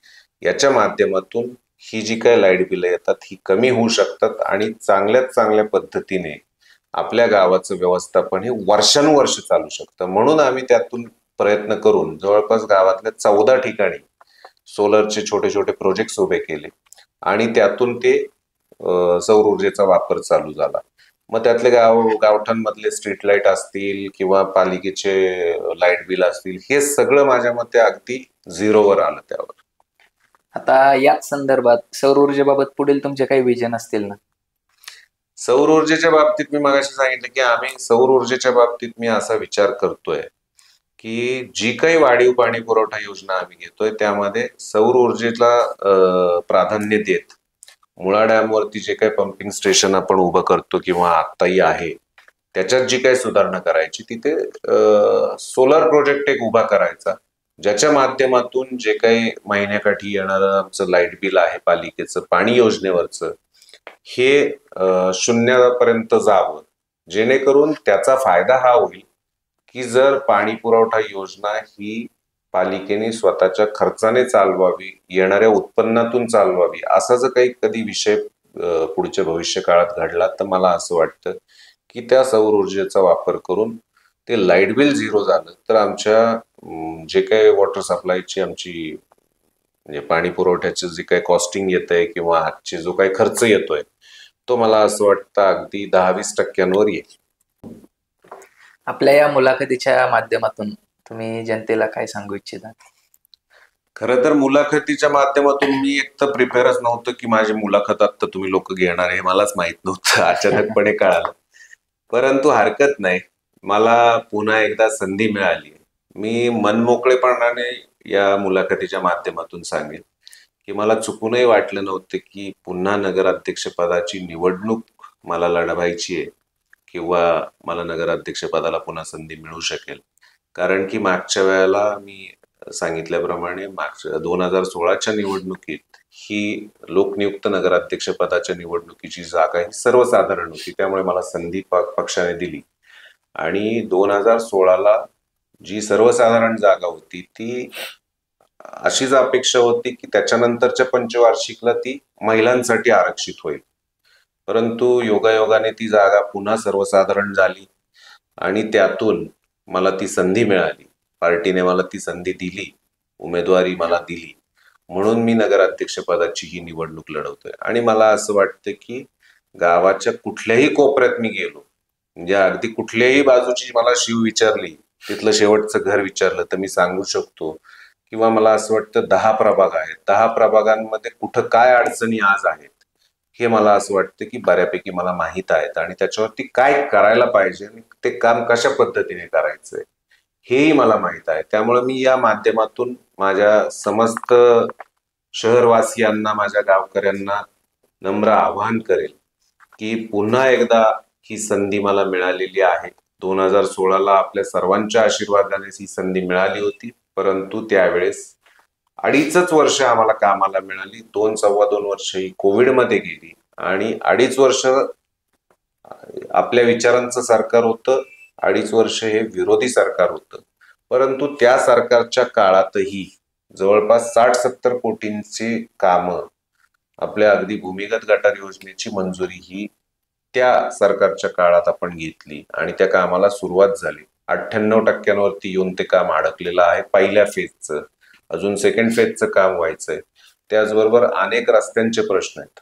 याच्या माध्यमातून ही जी काही लाईट बिलं येतात ही कमी होऊ शकतात आणि चांगल्यात चांगल्या पद्धतीने आपल्या गावाचं व्यवस्थापन हे वर्षानुवर्ष चालू शकतं. म्हणून आम्ही त्यातून प्रयत्न करून जवळपास गावातल्या 14 ठिकाणी सोलरचे छोटे छोटे प्रोजेक्ट उभे केले आणि त्यातून ते सौर ऊर्जेचा वापर चालू झाला. मग त्यातले गावठांमधले स्ट्रीट लाईट असतील किंवा पालिकेचे लाईट बिल असतील, हे सगळं माझ्या मते अगदी झिरोवर आलं त्यावर. आता या संदर्भात सौर ऊर्जेबाबत पुढील तुमचे काही विजन असतील ना? सौर ऊर्जेच्या बाबतीत मी मगाशी सांगितलं की आम्ही सौर ऊर्जेच्या बाबतीत मी असा विचार करतोय की जी काही वाढीव पाणी पुरवठा योजना आम्ही घेतोय त्यामध्ये सौर ऊर्जेला प्राधान्य देत मुळा डॅमवरती जे काही पंपिंग स्टेशन आपण उभं करतो किंवा आत्ताही आहे त्याच्यात जी काही सुधारणा करायची, तिथे सोलर प्रोजेक्ट एक उभा करायचा, ज्याच्या माध्यमातून जे काही महिन्याकाठी येणारं आमचं लाईट बिल आहे पालिकेचं पाणी योजनेवरचं हे शून्यापर्यंत जावं, जेणेकरून त्याचा फायदा हा होईल की जर पाणी पुरवठा योजना ही पालिकेने स्वतःच्या खर्चाने चालवावी, येणाऱ्या उत्पन्नातून चालवावी, असा जर काही कधी विषय पुढच्या भविष्य काळात घडला तर मला असं वाटतं की त्या सौर ऊर्जेचा वापर करून ते लाईट बिल झिरो झालं तर आमच्या जे काही वॉटर सप्लायची आमची म्हणजे पाणी पुरवठ्याचं जे काही कॉस्टिंग येत आहे किंवा आजचे जो काही खर्च येतोय तो मला असं वाटतं अगदी 10-20% येईल. आपल्या या मुलाखतीच्या माध्यमातून तुम्ही जनतेला काय सांगू इच्छिता? खरं तर मुलाखतीच्या माध्यमातून मी एक तर प्रिपेअरच नव्हतं की माझी मुलाखत आता तुम्ही लोक घेणार हे मलाच माहित नव्हतं. अचानकपणे कळालं. परंतु हरकत नाही, मला पुन्हा एकदा संधी मिळाली. मी मनमोकळेपणाने या मुलाखतीच्या माध्यमातून सांगेन की मला चुकूनही वाटलं नव्हतं की पुन्हा नगराध्यक्षपदाची निवडणूक मला लढवायची आहे किंवा मला नगराध्यक्षपदाला पुन्हा संधी मिळू शकेल. कारण की मागच्या वेळेला मी सांगितल्याप्रमाणे मागच्या 2016च्या निवडणुकीत ही लोकनियुक्त नगराध्यक्ष पदाच्या निवडणुकीची जागा ही सर्वसाधारण होती, त्यामुळे मला संधी पक्षाने दिली. आणि 2016ला जी सर्वसाधारण जागा होती ती अशीच अपेक्षा होती की त्याच्यानंतरच्या पंचवार्षिकला ती महिलांसाठी आरक्षित होईल. परंतु योगायोगाने ती जागा पुन्हा सर्वसाधारण झाली आणि त्यातून मला ती संधी मिळाली. पार्टीने मला ती संधी दिली, उमेदवारी मला दिली, म्हणून मी नगराध्यक्ष पदाची ही निवडणूक लढवतोय. आणि मला असं वाटतं की गावाच्या कुठल्याही कोपऱ्यात मी गेलो, म्हणजे अगदी कुठल्याही बाजूची मला शिव विचारली, तिथलं शेवटचं घर विचारलं तर मी सांगू शकतो. किंवा मला असं वाटतं 10 प्रभाग आहेत, 10 प्रभागांमध्ये कुठं काय अडचणी आज आहेत हे मला असं वाटतं की बऱ्यापैकी मला माहीत आहेत आणि त्याच्यावरती काय करायला पाहिजे आणि ते काम कशा पद्धतीने करायचंय हेही मला माहित आहे. त्यामुळे मी या माध्यमातून माझ्या समस्त शहरवासियांना, माझ्या गावकऱ्यांना नम्र आवाहन करेल की पुन्हा एकदा ही संधी मला मिळालेली आहे. 2016ला आपल्या सर्वांच्या आशीर्वादाने ही संधी मिळाली होती, परंतु त्यावेळेस 2.5 वर्ष आम्हाला कामाला मिळाली. 2-2.25 वर्ष ही कोविडमध्ये गेली आणि 2.5 वर्ष आपल्या विचारांचं सरकार होतं, 2.5 वर्ष हे विरोधी सरकार होतं. परंतु त्या सरकारच्या काळातही जवळपास 60-70 कोटींची कामं आपल्या अगदी भूमिगत गटार योजनेची मंजुरी ही त्या सरकारच्या काळात आपण घेतली आणि त्या कामाला सुरुवात झाली. 98% येऊन ते काम अडकलेलं आहे पहिल्या फेजचं. अजून सेकंड फेजचं काम व्हायचंय. त्याचबरोबर अनेक रस्त्यांचे प्रश्न आहेत,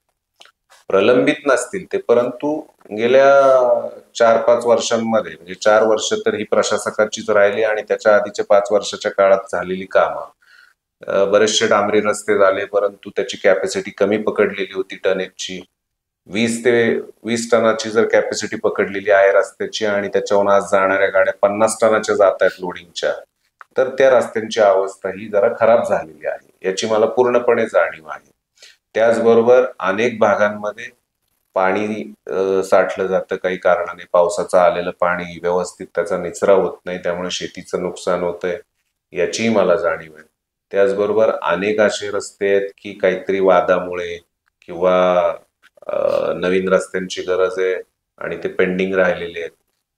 प्रलंबित नसतील ते, परंतु गेल्या 4-5 वर्षांमध्ये म्हणजे 4 वर्ष तर ही प्रशासकाचीच राहिली आणि त्याच्या आधीच्या 5 वर्षाच्या काळात झालेली कामं, बरेचसे डांबरी रस्ते झाले, परंतु त्याची कॅपॅसिटी कमी पकडलेली होती टनेजची. 20 टनाची जर कॅपॅसिटी पकडलेली आहे रस्त्याची आणि त्याच्याहून आज जाणाऱ्या गाड्या 50 टनाच्या जात आहेत लोडिंगच्या, तर त्या रस्त्यांची अवस्था ही जरा खराब झालेली आहे, याची मला पूर्णपणे जाणीव आहे. त्याचबरोबर अनेक भागांमध्ये पाणी साठलं जातं काही कारणाने, पावसाचं आलेलं पाणी व्यवस्थित त्याचा निचरा होत नाही, त्यामुळे शेतीचं नुकसान होतंय, याचीही मला जाणीव आहे. त्याचबरोबर अनेक असे रस्ते आहेत की काहीतरी वादामुळे किंवा नवीन रस्त्यांची गरज आहे आणि ते पेंडिंग राहिलेले आहेत,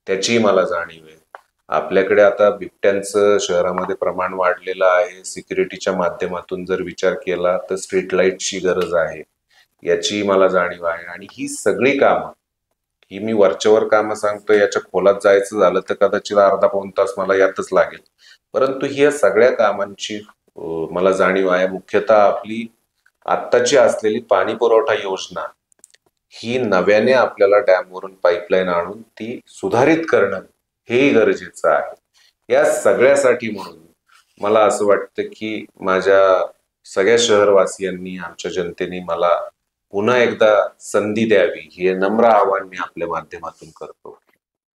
त्याचीही मला जाणीव आहे. आपल्याकडे आता बिबट्यांचं शहरामध्ये प्रमाण वाढलेलं आहे. सिक्युरिटीच्या माध्यमातून जर विचार केला तर स्ट्रीट लाईटची गरज आहे, याची मला जाणीव आहे. आणि ही सगळी कामं, ही मी वरच्यावर कामं सांगतो, याच्या खोलात जायचं झालं तर कदाचित अर्धा-पाऊण तास मला यातच लागेल. परंतु ही सगळ्या कामांची मला जाणीव आहे. मुख्यतः आपली आत्ताची असलेली पाणी पुरवठा योजना ही नव्याने आपल्याला डॅमवरून पाईपलाईन आणून ती सुधारित करणं हेही गरजेचं आहे. या सगळ्यासाठी म्हणून मला असं वाटतं की माझ्या सगळ्या शहरवासियांनी, आमच्या जनतेने मला पुन्हा एकदा संधी द्यावी, हे नम्र आवाहन मी आपल्या माध्यमातून करतो.